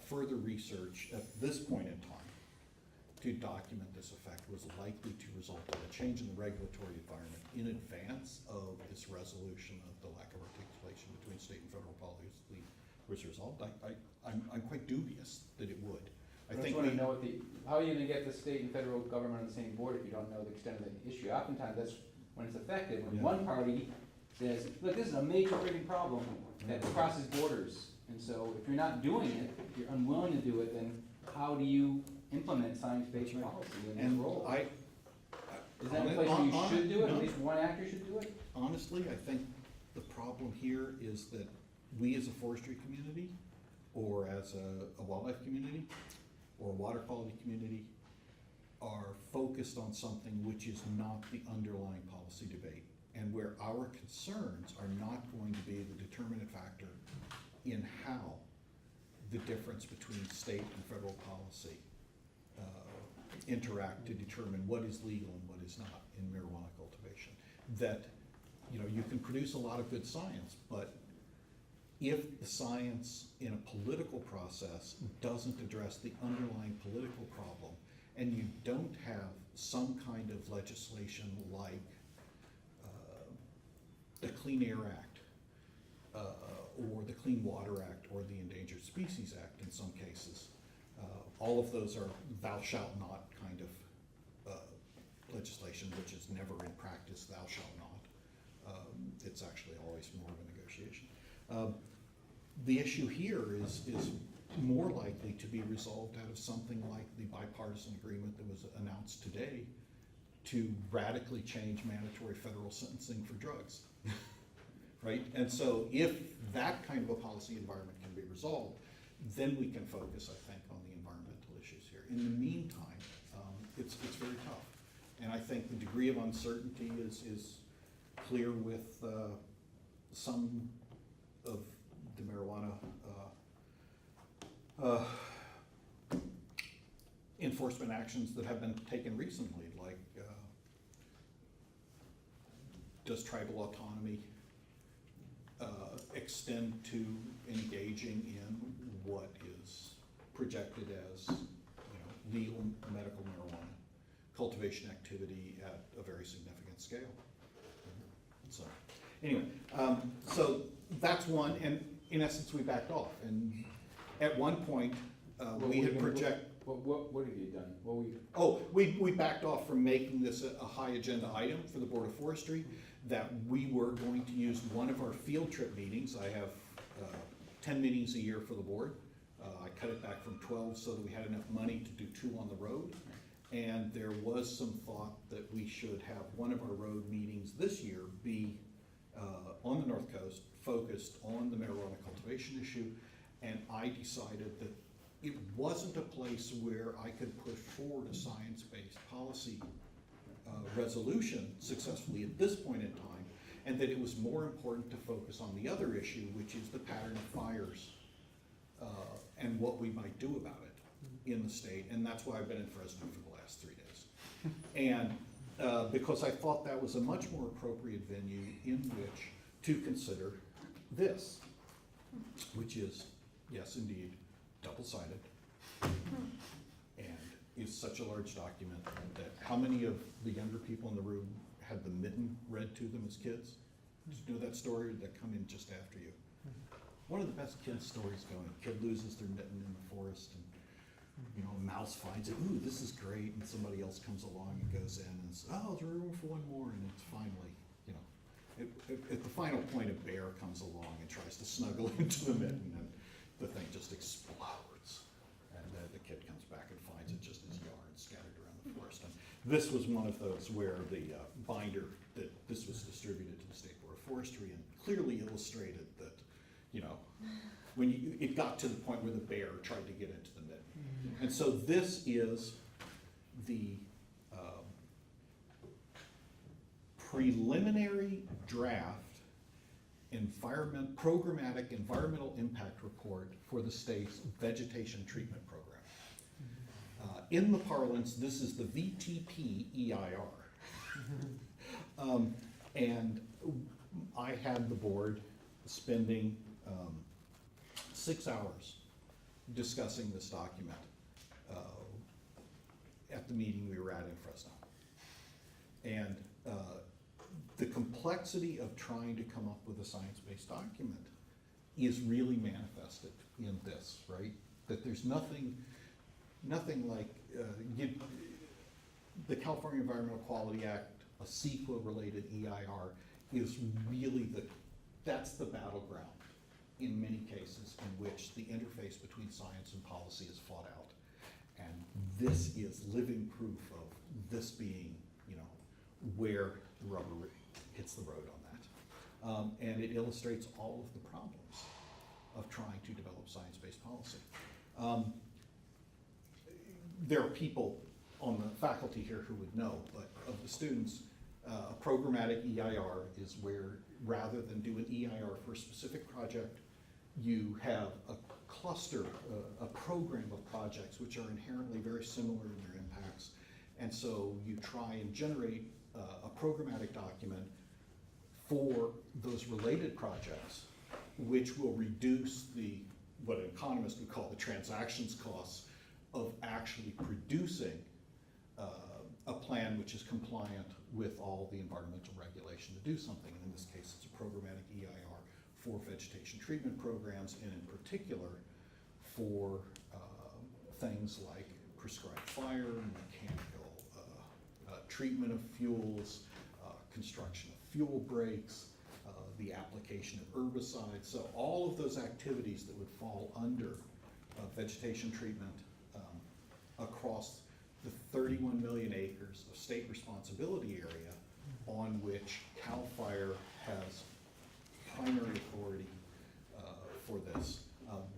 further research at this point in time to document this effect was likely to result in a change in the regulatory environment in advance of this resolution of the lack of articulation between state and federal policy was resolved? I'm quite dubious that it would. I just want to know how are you going to get the state and federal government on the same board if you don't know the extent of the issue? Oftentimes that's when it's effective, when one party says, look, this is a major freaking problem that crosses borders. And so if you're not doing it, if you're unwilling to do it, then how do you implement science-based policy in this role? Is that a place where you should do it? At least one actor should do it? Honestly, I think the problem here is that we as a forestry community, or as a wildlife community, or a water quality community, are focused on something which is not the underlying policy debate, and where our concerns are not going to be the determinant factor in how the difference between state and federal policy interact to determine what is legal and what is not in marijuana cultivation. That, you know, you can produce a lot of good science, but if the science in a political process doesn't address the underlying political problem, and you don't have some kind of legislation like the Clean Air Act, or the Clean Water Act, or the Endangered Species Act in some cases, all of those are thou shalt not kind of legislation, which is never in practice thou shalt not. It's actually always more of a negotiation. The issue here is more likely to be resolved out of something like the bipartisan agreement that was announced today to radically change mandatory federal sentencing for drugs, right? And so if that kind of a policy environment can be resolved, then we can focus, I think, on the environmental issues here. In the meantime, it's very tough. And I think the degree of uncertainty is clear with some of the marijuana enforcement actions that have been taken recently, like does tribal autonomy extend to engaging in what is projected as, you know, legal medical marijuana cultivation activity at a very significant scale? So anyway, so that's one, and in essence we backed off, and at one point we had project, What have you done? What we, oh, we backed off from making this a high agenda item for the Board of Forestry, that we were going to use one of our field trip meetings. I have 10 meetings a year for the board. I cut it back from 12 so that we had enough money to do 2 on the road. And there was some thought that we should have one of our road meetings this year be on the North Coast, focused on the marijuana cultivation issue. And I decided that it wasn't a place where I could push forward a science-based policy resolution successfully at this point in time, and that it was more important to focus on the other issue, which is the pattern of fires and what we might do about it in the state. And that's why I've been in Fresno for the last 3 days. And because I thought that was a much more appropriate venue in which to consider this, which is, yes, indeed, double-sided, and is such a large document that how many of the younger people in the room had the mitten read to them as kids? Did you know that story that come in just after you? One of the best kids' stories going. Kid loses their mitten in the forest, and a mouse finds it. Ooh, this is great, and somebody else comes along and goes in and says, oh, there's room for one more, and it's finally, at the final point, a bear comes along and tries to snuggle into the mitten, and the thing just explodes. And the kid comes back and finds it just as yarn scattered around the forest. And this was one of those where the binder that this was distributed to the State Board of Forestry and clearly illustrated that, when it got to the point where the bear tried to get into the mitten. And so this is the preliminary draft programmatic environmental impact report for the state's vegetation treatment program. In the parlance, this is the VTP EIR. And I had the board spending 6 hours discussing this document at the meeting we were at in Fresno. And the complexity of trying to come up with a science-based document is really manifested in this, right? That there's nothing like the California Environmental Quality Act, a CEQA-related EIR, is really that's the battleground in many cases in which the interface between science and policy is fought out. And this is living proof of this being, where the rubber hits the road on that. And it illustrates all of the problems of trying to develop science-based policy. There are people on the faculty here who would know, but of the students, a programmatic EIR is where, rather than do an EIR for a specific project, you have a cluster, a program of projects which are inherently very similar in their impacts. And so you try and generate a programmatic document for those related projects, which will reduce what an economist would call the transactions costs of actually producing a plan which is compliant with all the environmental regulation to do something. And in this case, it's a programmatic EIR for vegetation treatment programs, and in particular for things like prescribed fire, mechanical treatment of fuels, construction of fuel breaks, the application of herbicides. So all of those activities that would fall under vegetation treatment across the 31 million acres of state responsibility area on which CAL FIRE has primary authority for this.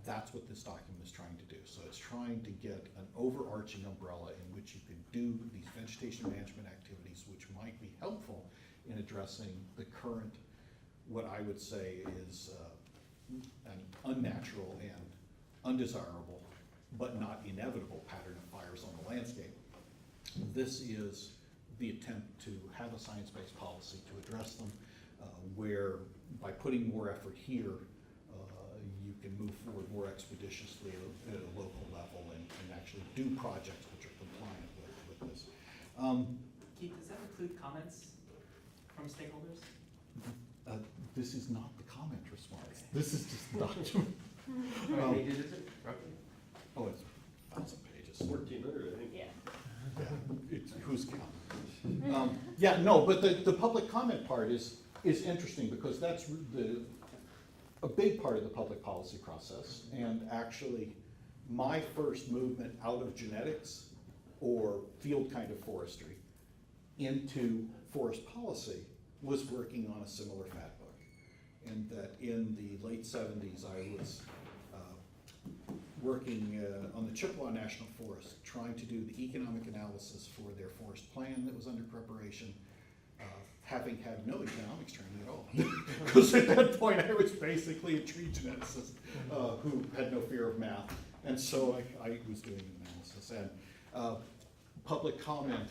That's what this document is trying to do. So it's trying to get an overarching umbrella in which you can do these vegetation management activities, which might be helpful in addressing the current, what I would say is an unnatural and undesirable, but not inevitable pattern of fires on the landscape. This is the attempt to have a science-based policy to address them, where by putting more effort here, you can move forward more expeditiously at a local level and actually do projects which are compliant with this. Keith, does that include comments from stakeholders? This is not the comment response. Okay. This is just the document. how many pages is it, roughly? Oh, it's process. 1,400, I think. Yeah. It's, who's counting? Yeah, no, but the public comment part is interesting because that's a big part of the public policy process. And actually, my first movement out of genetics or field kind of forestry into forest policy was working on a similar fat book. And that in the late 70s, I was working on the Chippewa National Forest, trying to do the economic analysis for their forest plan that was under preparation, having had no economics training at all. Because at that point, I was basically a tree geneticist who had no fear of math. And so I was doing analysis. And public comment,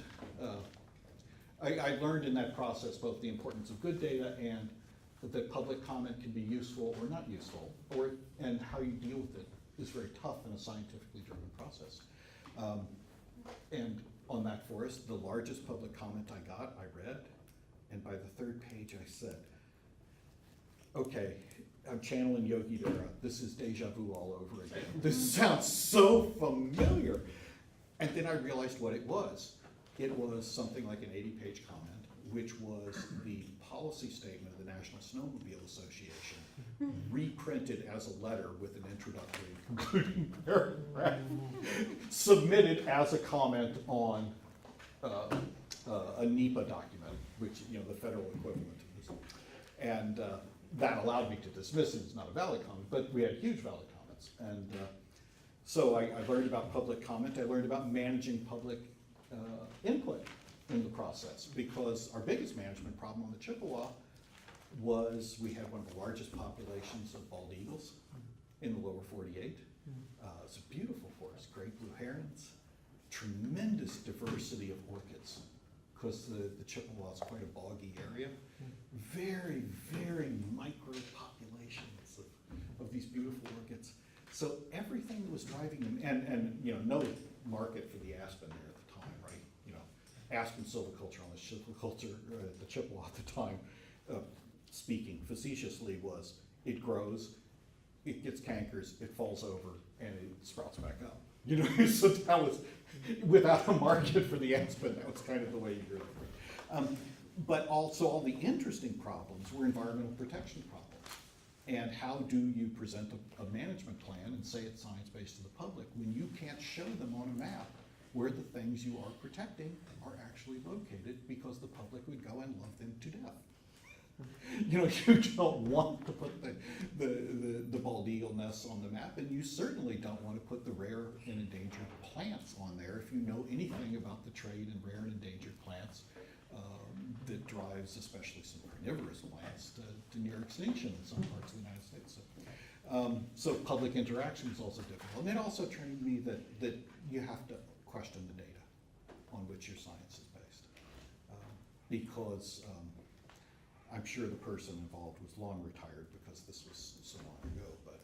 I learned in that process both the importance of good data and that public comment can be useful or not useful, and how you deal with it is very tough in a scientifically driven process. And on that forest, the largest public comment I got, I read, and by the third page I said, okay, I'm channeling Yogi Berra, this is deja vu all over again. This sounds so familiar. And then I realized what it was. It was something like an 80-page comment, which was the policy statement of the National Snowmobile Association, reprinted as a letter with an introductory and concluding paragraph, submitted as a comment on a NEPA document, which, you know, the federal equivalent of this. And that allowed me to dismiss it as not a valid comment, but we had huge valid comments. And so I learned about public comment. I learned about managing public input in the process, because our biggest management problem on the Chippewa was we had one of the largest populations of bald eagles in the lower 48. It's a beautiful forest, great blue herons, tremendous diversity of orchids, because the Chippewa is quite a boggy area. Very, very micro populations of these beautiful orchids. So everything that was driving them, and you know, no market for the aspen there at the time, right? You know, aspen silviculture on the silviculture, the Chippewa at the time, speaking facetiously, was it grows, it gets cankers, it falls over, and it sprouts back up. You know, so that was, without a market for the aspen, that was kind of the way you grew it. But also all the interesting problems were environmental protection problems. And how do you present a management plan and say it's science-based to the public when you can't show them on a map where the things you are protecting are actually located, because the public would go and love them to death. You know, you don't want to put the bald eagle nests on the map, and you certainly don't want to put the rare and endangered plants on there if you know anything about the trade in rare and endangered plants that drives especially some carnivorous plants to near extinction in some parts of the United States. So public interaction is also difficult. And it also trained me that you have to question the data on which your science is based. Because I'm sure the person involved was long retired because this was so long ago, but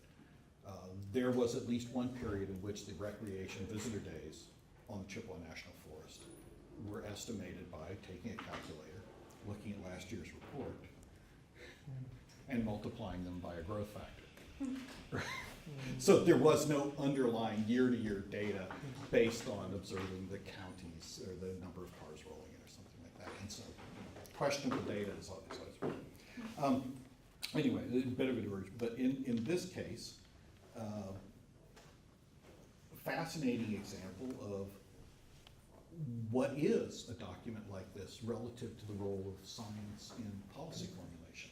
there was at least one period in which the recreation visitor days on the Chippewa National Forest were estimated by taking a calculator, looking at last year's report, and multiplying them by a growth factor. So there was no underlying year-to-year data based on observing the counties or the number of cars rolling in or something like that. And so questionable data is always anyway, a bit of a diversion, but in this case, fascinating example of what is a document like this relative to the role of science in policy formulation.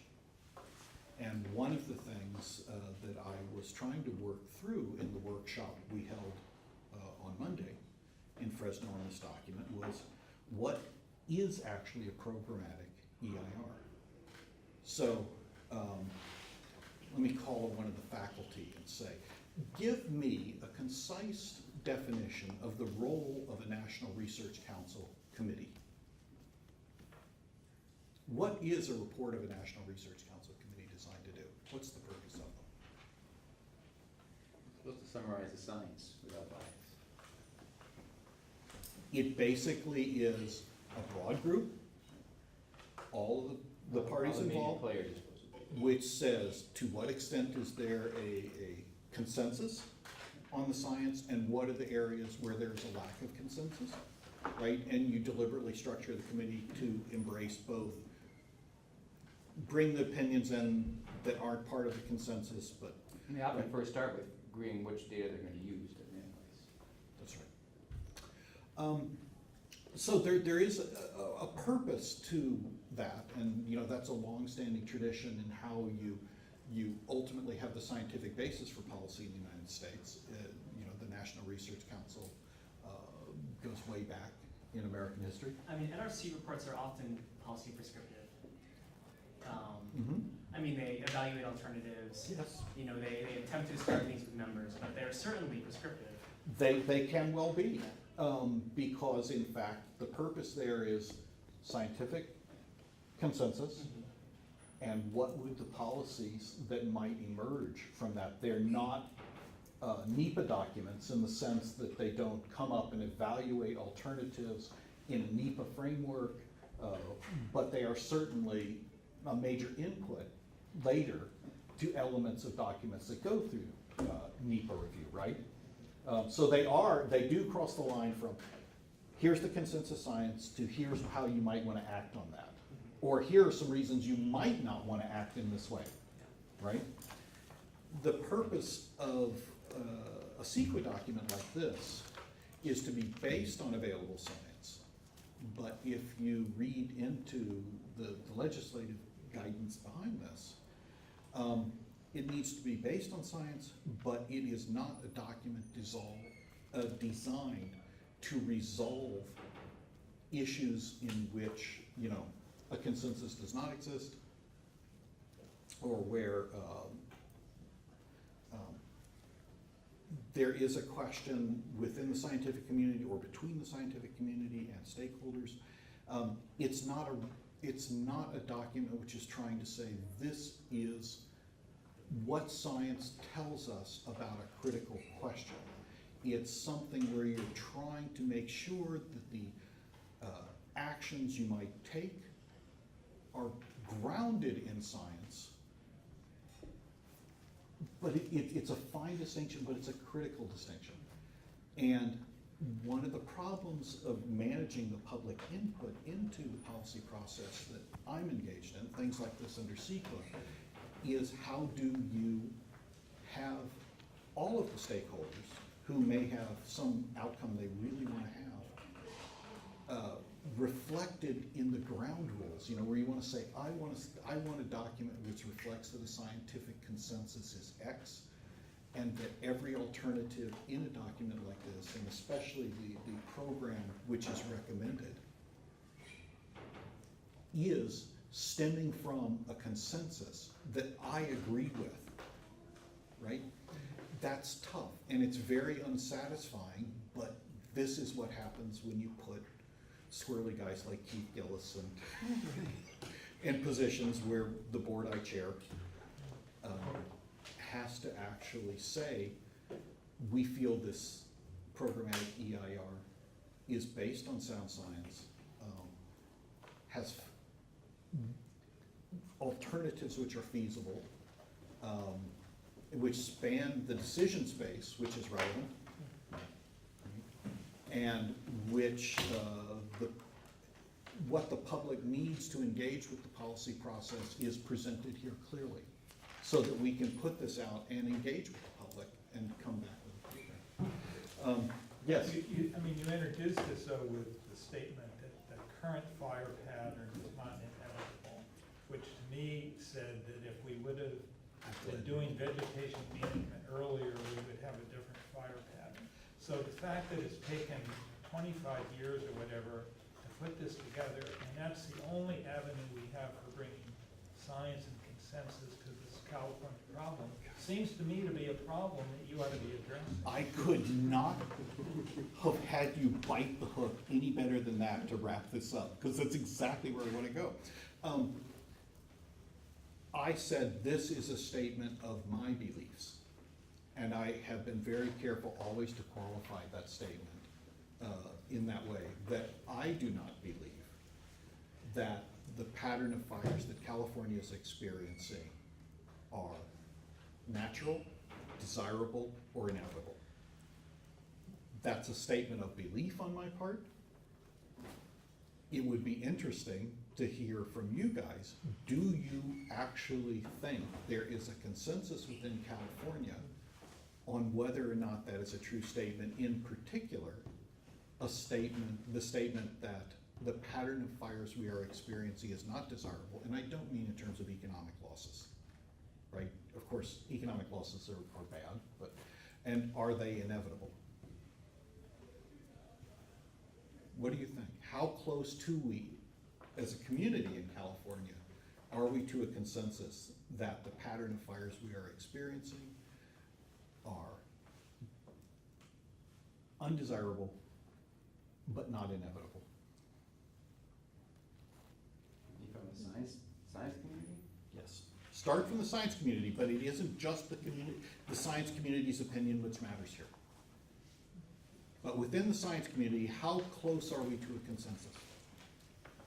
And one of the things that I was trying to work through in the workshop we held on Monday in Fresno on this document was, what is actually a programmatic EIR? So let me call one of the faculty and say, give me a concise definition of the role of a National Research Council committee. What is a report of a National Research Council committee designed to do? What's the purpose of them? It's supposed to summarize the science without bias. It basically is a broad group, all of the parties All the major involved, players are supposed to be. which says to what extent is there a consensus on the science and what are the areas where there's a lack of consensus, right? And you deliberately structure the committee to embrace both, bring the opinions in that aren't part of the consensus, but And they often first start with agreeing which data they're gonna use to analyze. that's right. So there is a purpose to that, and you know that's a long-standing tradition in how you ultimately have the scientific basis for policy in the United States. You know, the National Research Council goes way back in American history. I mean, NRC reports are often policy prescriptive. Mm-hmm. I mean, they evaluate alternatives. Yes. You know, they attempt to describe things with numbers, but they're certainly prescriptive. They can well be, because in fact, the purpose there is scientific consensus, and what would the policies that might emerge from that. They're not NEPA documents in the sense that they don't come up and evaluate alternatives in a NEPA framework, but they are certainly a major input later to elements of documents that go through NEPA review, right? So they do cross the line from here's the consensus science to here's how you might want to act on that. Or here are some reasons you might not want to act in this way, right? The purpose of a CEQA document like this is to be based on available science. But if you read into the legislative guidance behind this, it needs to be based on science, but it is not a document designed to resolve issues in which, you know, a consensus does not exist, or where there is a question within the scientific community or between the scientific community and stakeholders. It's not a document which is trying to say this is what science tells us about a critical question. It's something where you're trying to make sure that the actions you might take are grounded in science, but it's a fine distinction, but it's a critical distinction. And one of the problems of managing the public input into the policy process that I'm engaged in, things like this under CEQA, is how do you have all of the stakeholders who may have some outcome they really want to have reflected in the ground rules, you know, where you want to say, I want a document which reflects that a scientific consensus is X, and that every alternative in a document like this, and especially the program which is recommended, is stemming from a consensus that I agree with, right? That's tough, and it's very unsatisfying, but this is what happens when you put squirrely guys like Keith Gillis in positions where the board I chair has to actually say, we feel this programmatic EIR is based on sound science, has alternatives which are feasible, which span the decision space, which is relevant, and which what the public needs to engage with the policy process is presented here clearly, so that we can put this out and engage with the public and come back with a program. Yes? I mean, you introduced this though with the statement that the current fire pattern is not inevitable, which to me said that if we would have been doing vegetation management earlier, we would have a different fire pattern. So the fact that it's taken 25 years or whatever to put this together, and that's the only avenue we have for bringing science and consensus to this California problem, seems to me to be a problem that you ought to be addressing. I could not have had you bite the hook any better than that to wrap this up, because that's exactly where I want to go. I said this is a statement of my beliefs, and I have been very careful always to qualify that statement in that way, that I do not believe that the pattern of fires that California is experiencing are natural, desirable, or inevitable. that's a statement of belief on my part. It would be interesting to hear from you guys. Do you actually think there is a consensus within California on whether or not that is a true statement? In particular, the statement that the pattern of fires we are experiencing is not desirable, and I don't mean in terms of economic losses, right? Of course, economic losses are bad, but, and are they inevitable? What do you think? How close to we, as a community in California, are we to a consensus that the pattern of fires we are experiencing are undesirable, but not inevitable? You from the science community? Yes. Start from the science community, but it isn't just the science community's opinion which matters here. But within the science community, how close are we to a consensus?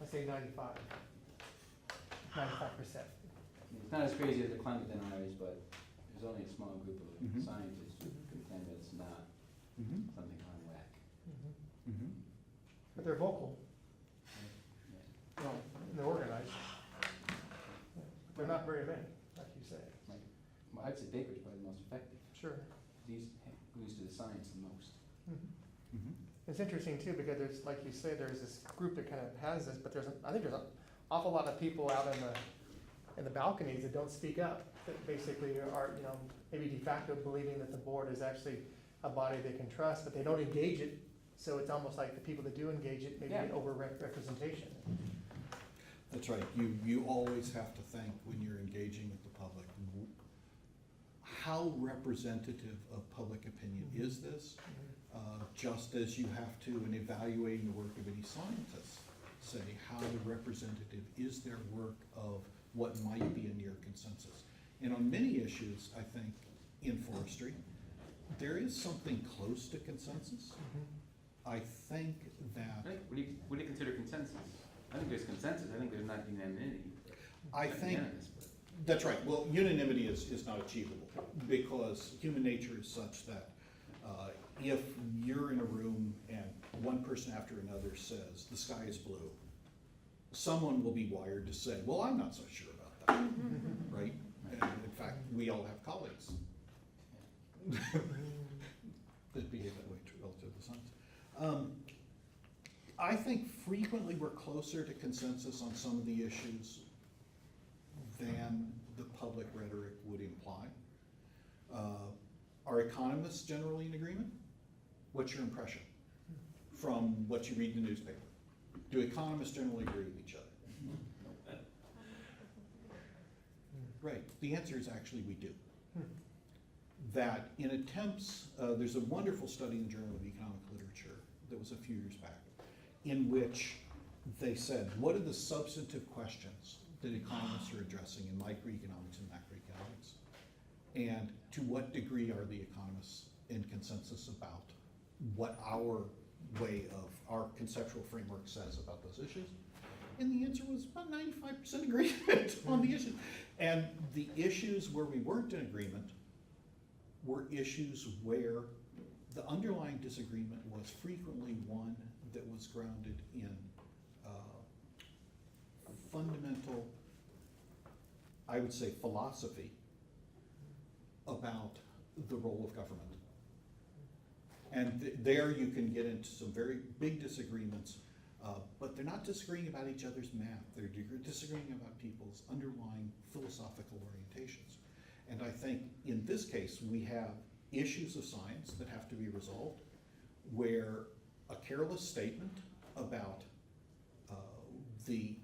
I say 95%. It's not as crazy as the climate deniers, but there's only a small group of Mhm. scientists who contend that it's not Mm-hmm. something on whack. Mm-hmm. But they're vocal, Yeah. well, and they're organized. They're not very many, like you say. Well, I'd say Baker's probably the most effective. Sure. He's goes to the science the most. Mm-hmm. It's interesting too, because there's, like you say, there's this group that kind of has this, but I think there's an awful lot of people out in the balconies that don't speak up, that basically are, maybe de facto believing that the board is actually a body they can trust, but they don't engage it, so it's almost like the people that do engage it, maybe get over-representation. That's right. You always have to think when you're engaging with the public, how representative of public opinion is this? Just as you have to, in evaluating the work of any scientist, say how representative is their work of what might be a near consensus. And on many issues, I think, in forestry, there is something close to consensus. I think that, Right? What do you consider consensus? I think there's consensus. I think there's not unanimity. I Not think, unanimous, but- that's right. Well, unanimity is not achievable because human nature is such that if you're in a room and one person after another says the sky is blue, someone will be wired to say, well, I'm not so sure about that, right? And in fact, we all have colleagues that behave that way relative to science. I think frequently we're closer to consensus on some of the issues than the public rhetoric would imply. Are economists generally in agreement? What's your impression from what you read in the newspaper? Do economists generally agree with each other? Right, the answer is actually we do. That in attempts, there's a wonderful study in the Journal of Economic Literature that was a few years back, in which they said, what are the substantive questions that economists are addressing in microeconomics and macroeconomics? And to what degree are the economists in consensus about what our way of, our conceptual framework says about those issues? And the answer was about 95% agreement on the issue. And the issues where we weren't in agreement were issues where the underlying disagreement was frequently one that was grounded in fundamental, I would say, philosophy about the role of government. And there you can get into some very big disagreements, but they're not disagreeing about each other's math. They're disagreeing about people's underlying philosophical orientations. And I think in this case, we have issues of science that have to be resolved where a careless statement about the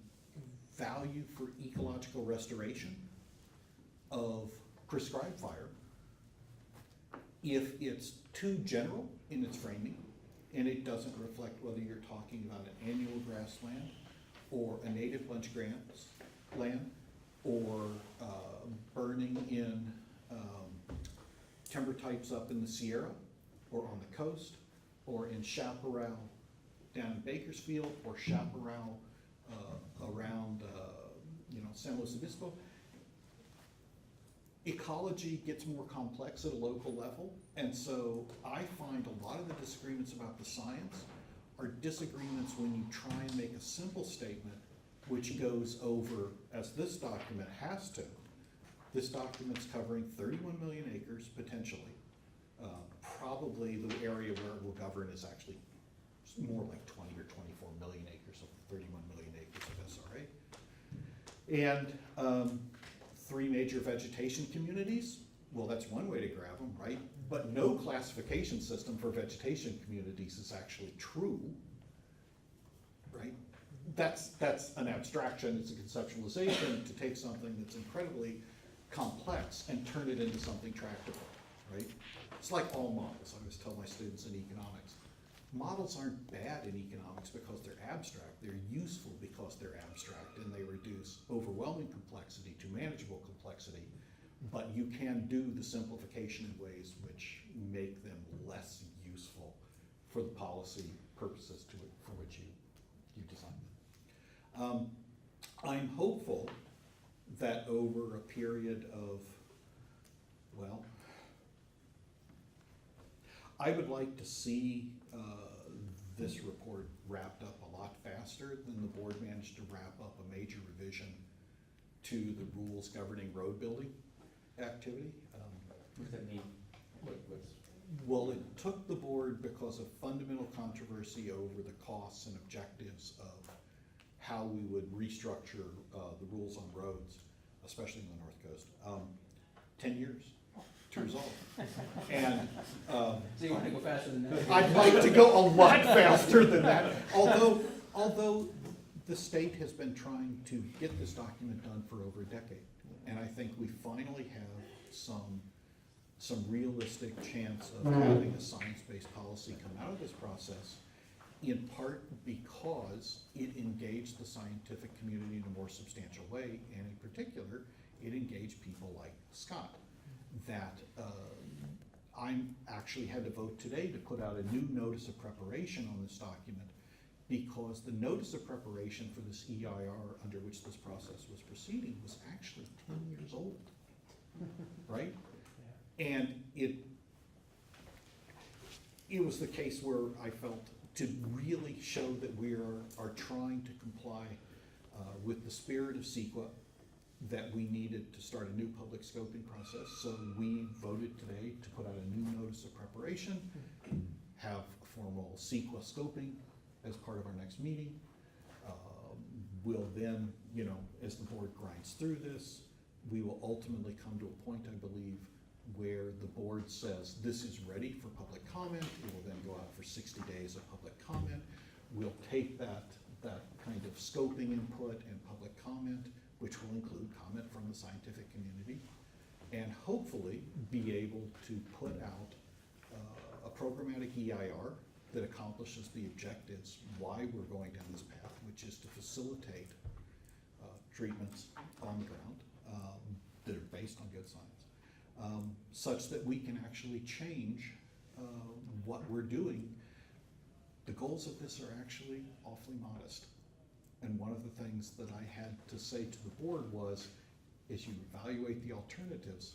value for ecological restoration of prescribed fire, if it's too general in its framing, and it doesn't reflect whether you're talking about an annual grassland or a native bunch land or burning in timber types up in the Sierra or on the coast or in chaparral down in Bakersfield or chaparral around San Luis Obispo. ecology gets more complex at a local level, and so I find a lot of the disagreements about the science are disagreements when you try and make a simple statement which goes over, as this document has to. This document's covering 31 million acres potentially. Probably the area where it will govern is actually more like 20 or 24 million acres of 31 million acres of SRA. And 3 major vegetation communities, well, that's one way to grab them, right? But no classification system for vegetation communities is actually true, right? That's an abstraction, it's a conceptualization to take something that's incredibly complex and turn it into something tractable, right? It's like all models. I always tell my students in economics, models aren't bad in economics because they're abstract. They're useful because they're abstract, and they reduce overwhelming complexity to manageable complexity. But you can do the simplification in ways which make them less useful for the policy purposes for which you design them. I'm hopeful that over a period of, well, I would like to see this report wrapped up a lot faster than the board managed to wrap up a major revision to the rules governing road building activity. What does that mean? Well, it took the board because of fundamental controversy over the costs and objectives of how we would restructure the rules on roads, especially in the North Coast. 10 years to resolve. And So you want to go faster than that? I'd like to go a lot faster than that. Although the state has been trying to get this document done for over a decade. And I think we finally have some realistic chance of having a science-based policy come out of this process, in part because it engaged the scientific community in a more substantial way, and in particular, it engaged people like Scott. That I'm actually had to vote today to put out a new notice of preparation on this document, because the notice of preparation for this EIR under which this process was proceeding was actually 10 years old, right? And it was the case where I felt to really show that we are trying to comply with the spirit of CEQA, that we needed to start a new public scoping process. So we voted today to put out a new notice of preparation, have a formal CEQA scoping as part of our next meeting. We'll then, as the board grinds through this, we will ultimately come to a point, I believe, where the board says this is ready for public comment. It will then go out for 60 days of public comment. We'll take that kind of scoping input and public comment, which will include comment from the scientific community, and hopefully be able to put out a programmatic EIR that accomplishes the objectives why we're going down this path, which is to facilitate treatments on the ground that are based on good science, such that we can actually change what we're doing. The goals of this are actually awfully modest. And one of the things that I had to say to the board was, as you evaluate the alternatives,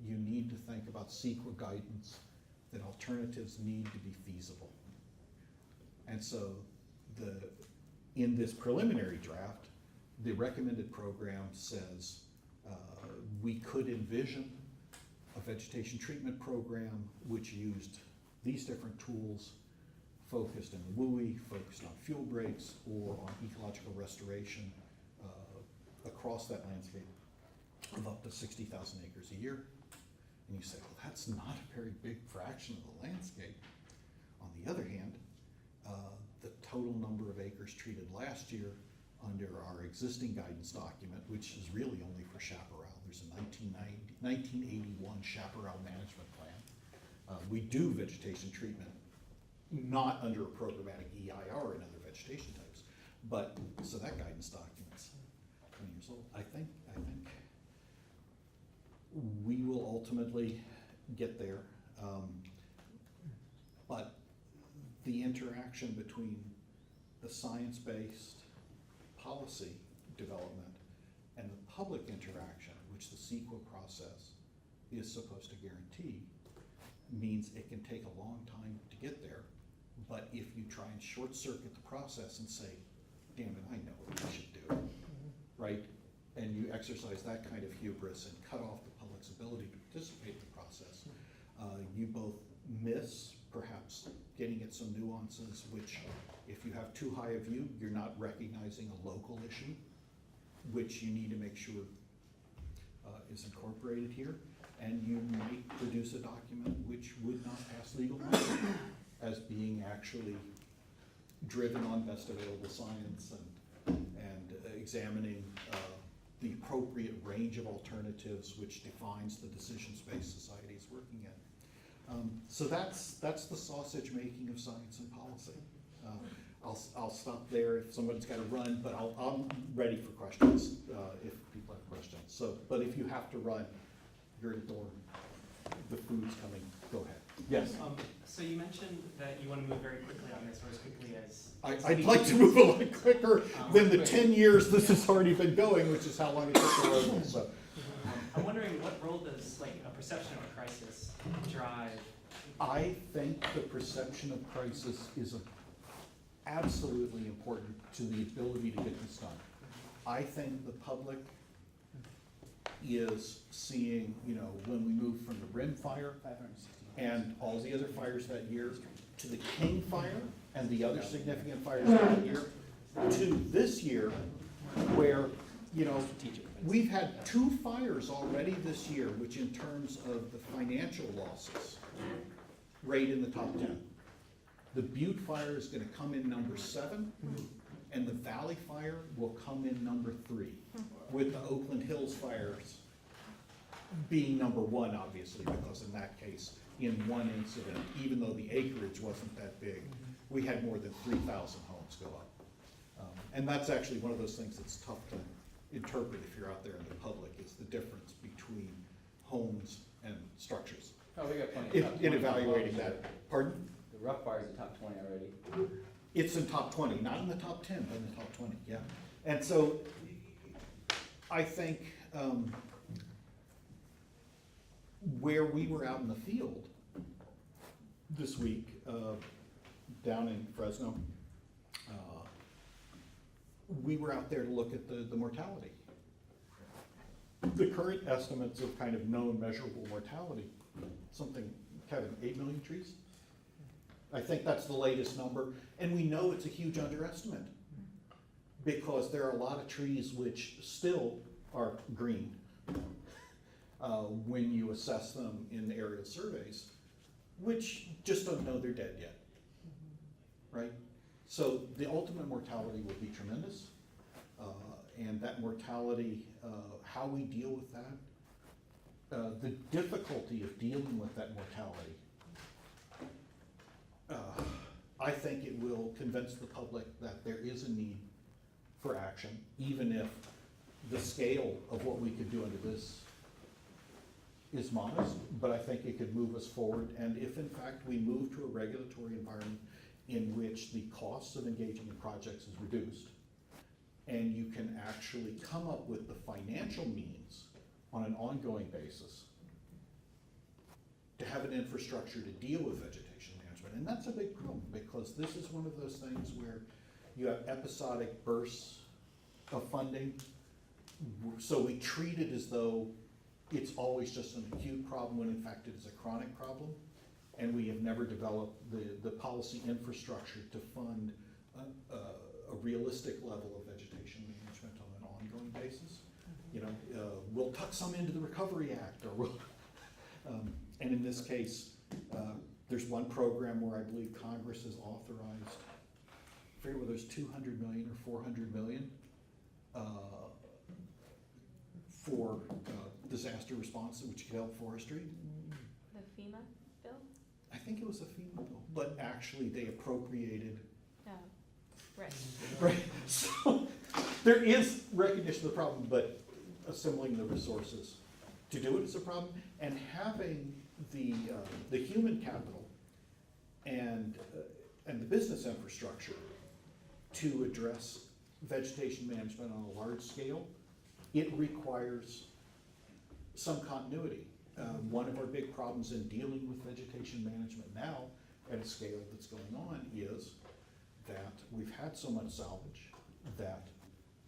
you need to think about CEQA guidance, that alternatives need to be feasible. And so in this preliminary draft, the recommended program says we could envision a vegetation treatment program which used these different tools, focused in the WUI, focused on fuel breaks, or on ecological restoration across that landscape of up to 60,000 acres a year. And you say, well, that's not a very big fraction of the landscape. On the other hand, the total number of acres treated last year under our existing guidance document, which is really only for chaparral. There's a 1981 chaparral management plan. We do vegetation treatment not under a programmatic EIR and other vegetation types, but so that guidance document's 20 years old. I think we will ultimately get there, but the interaction between the science-based policy development and the public interaction, which the CEQA process is supposed to guarantee means it can take a long time to get there. But if you try and short circuit the process and say, damn it, I know what we should do, right? And you exercise that kind of hubris and cut off the public's ability to participate in the process, you both miss perhaps getting at some nuances, which if you have too high a view, you're not recognizing a local issue, which you need to make sure is incorporated here. And you might produce a document which would not pass legal muster as being actually driven on best available science and examining the appropriate range of alternatives which defines the decision space society is working in. So that's the sausage making of science and policy. I'll stop there if someone's got to run, but I'm ready for questions if people have questions. So, but if you have to run, you're at the door, the food's coming, go ahead. Yes? So you mentioned that you want to move very quickly on this, or as quickly as. I'd like to move a lot quicker than the 10 years this has already been going, which is how long it took the road. So, I'm wondering what role does like a perception of a crisis drive? I think the perception of crisis is absolutely important to the ability to get this done. I think the public is seeing, when we moved from the Rim fire and all the other fires that year to the King fire and the other significant fires that year to this year where, we've had 2 fires already this year, which in terms of the financial losses, rate in the top 10. The Butte fire is gonna come in number 7, and the Valley fire will come in number 3, with the Oakland Hills fires being number 1, obviously, because in that case, in one incident, even though the acreage wasn't that big, we had more than 3,000 homes go up. And that's actually one of those things that's tough to interpret if you're out there in the public, is the difference between homes and structures. Oh, we got plenty of top 20 In evaluating that, pardon? The rough fire's in top 20 already. It's in top 20, not in the top 10, but in the top 20, yeah. And so I think where we were out in the field this week, down in Fresno, we were out there to look at the mortality. The current estimates of kind of known measurable mortality, something, Kevin, 8 million trees? I think that's the latest number, and we know it's a huge underestimate because there are a lot of trees which still are green when you assess them in aerial surveys, which just don't know they're dead yet, right? So the ultimate mortality will be tremendous, and that mortality, how we deal with that, the difficulty of dealing with that mortality, I think it will convince the public that there is a need for action, even if the scale of what we could do under this is modest, but I think it could move us forward. And if in fact we move to a regulatory environment in which the costs of engaging in projects is reduced, and you can actually come up with the financial means on an ongoing basis to have an infrastructure to deal with vegetation management. And that's a big problem, because this is one of those things where you have episodic bursts of funding. So we treat it as though it's always just an acute problem, when in fact it is a chronic problem. And we have never developed the policy infrastructure to fund a realistic level of vegetation management on an ongoing basis. We'll tuck some into the Recovery Act, or we'll, and in this case, there's one program where I believe Congress has authorized, I forget whether it's 200 million or 400 million for disaster response, which could help forestry. The FEMA bill? I think it was a FEMA bill, but actually they appropriated. Oh, right. Right, so there is recognition of the problem, but assembling the resources to do it is a problem, and having the human capital and the business infrastructure to address vegetation management on a large scale, it requires some continuity. one of our big problems in dealing with vegetation management now at a scale that's going on is that we've had so much salvage that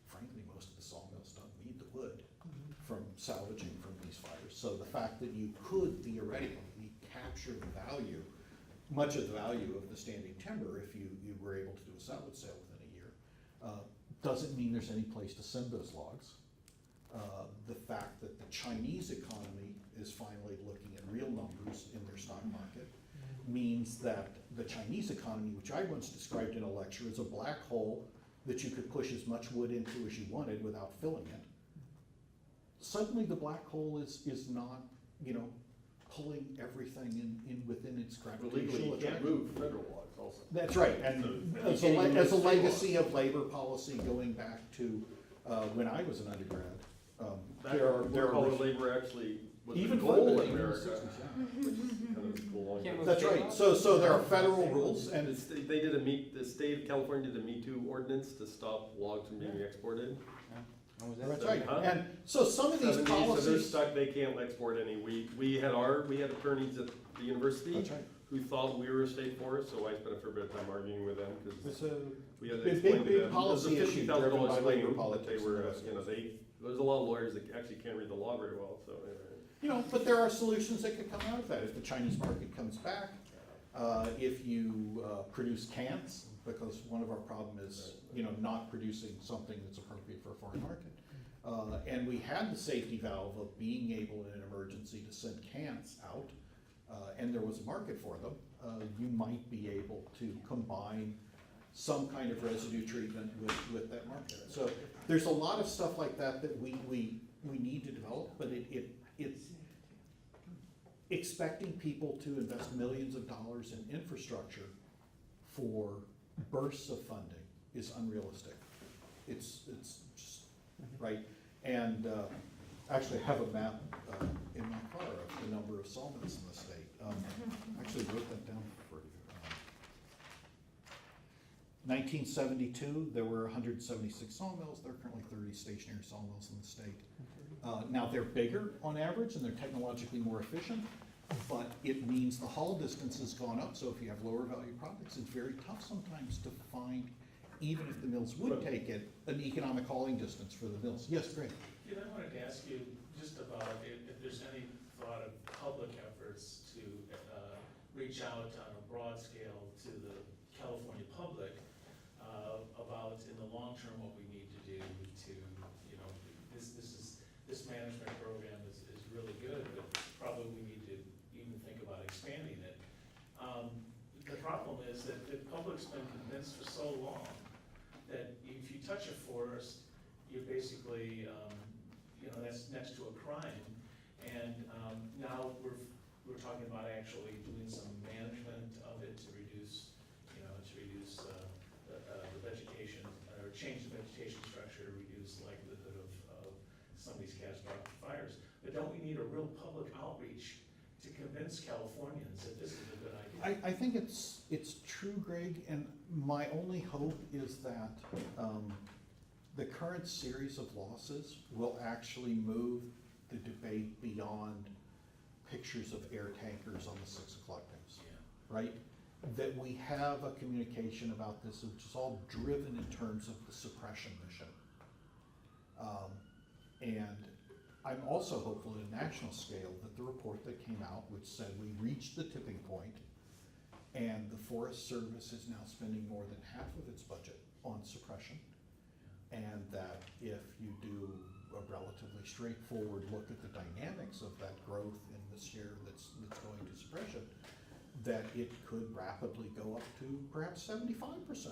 frankly, most of the sawmills don't need the wood from salvaging from these fires. So the fact that you could theoretically capture the value, much of the value of the standing timber if you were able to do a salvage sale within a year, doesn't mean there's any place to send those logs. The fact that the Chinese economy is finally looking at real numbers in their stock market means that the Chinese economy, which I once described in a lecture as a black hole that you could push as much wood into as you wanted without filling it, suddenly the black hole is not, pulling everything in within its gravitational Legally, you can't attraction. move federal logs also. That's right, and as a legacy of labor policy going back to when I was an undergrad, there are Color labor actually was even invented full in labor in the America, 60s, yeah. which is kind of cool. Can't move That's state right. laws? So there are federal rules, and They did the state of California did a Me Too ordinance to stop logs from being exported. When was that? that's right. Huh? And so some of these 70s, so they're policies. stuck, they can't export any. We had attorneys at the university That's right. who thought we were a state forest, so I spent a fair bit of time arguing with them because It's a we had to big, explain to big them. policy It was a issue $50,000 driven by claim labor that politics. they were, in the West. there's a lot of lawyers that actually can't read the law very well, so. But there are solutions that could come out of that. If the Chinese market comes back, if you produce cans, because one of our problem is, not producing something that's appropriate for a foreign market. And we had the safety valve of being able in an emergency to send cans out, and there was a market for them. You might be able to combine some kind of residue treatment with that market. So there's a lot of stuff like that that we need to develop, but it's expecting people to invest millions of dollars in infrastructure for bursts of funding is unrealistic. It's just, right? And actually I have a map in my car of the number of sawmills in the state. I actually wrote that down for you. 1972, there were 176 sawmills. There are currently 30 stationary sawmills in the state. Now they're bigger on average and they're technologically more efficient, but it means the haul distance has gone up. So if you have lower value products, it's very tough sometimes to find, even if the mills would take it, an economic hauling distance for the mills. Yes, great. I wanted to ask you just about if there's any thought of public efforts to reach out on a broad scale to the California public about in the long term what we need to do to, this management program is really good, but probably we need to even think about expanding it. The problem is that the public's been convinced for so long that if you touch a forest, you're basically, that's next to a crime. And now we're talking about actually doing some management of it to reduce, the vegetation, or change the vegetation structure to reduce likelihood of some of these catastrophic fires. But don't we need a real public outreach to convince Californians that this is a good idea? I think it's true, Greg, and my only hope is that the current series of losses will actually move the debate beyond pictures of air tankers on the 6 o'clock news, right? That we have a communication about this, which is all driven in terms of the suppression mission. And I'm also hopeful at a national scale that the report that came out, which said we reached the tipping point, and the Forest Service is now spending more than half of its budget on suppression, and that if you do a relatively straightforward look at the dynamics of that growth in the share that's going to suppression, that it could rapidly go up to perhaps 75%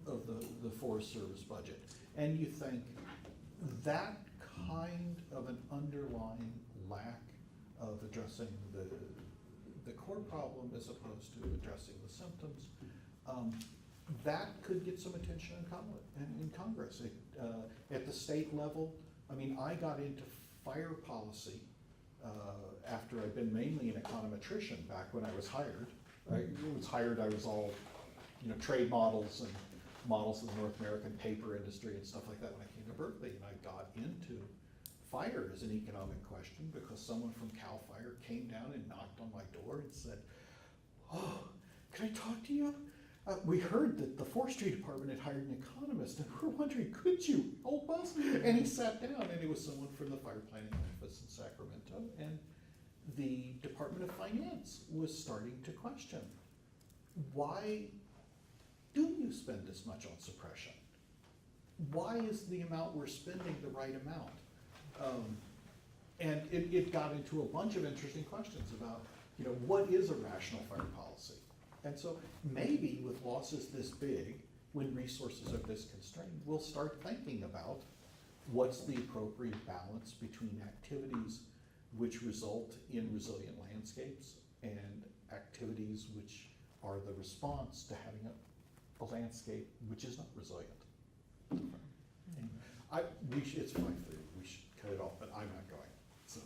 of the Forest Service budget. And you think that kind of an underlying lack of addressing the core problem as opposed to addressing the symptoms, that could get some attention in Congress. At the state level, I got into fire policy after I'd been mainly an econometrician back when I was hired. I was all, trade models and models of the North American paper industry and stuff like that when I came to Berkeley, and I got into fire is an economic question because someone from CAL FIRE came down and knocked on my door and said, "Oh, can I talk to you? We heard that the Forestry Department had hired an economist, and we're wondering, could you help us?" And he sat down, and it was someone from the fire planning office in Sacramento, and the Department of Finance was starting to question, why do you spend this much on suppression? Why is the amount we're spending the right amount? And it got into a bunch of interesting questions about, what is a rational fire policy? And so maybe with losses this big, when resources are this constrained, we'll start thinking about what's the appropriate balance between activities which result in resilient landscapes and activities which are the response to having a landscape which is not resilient. It's 5:30, we should cut it off, but I'm not going, so.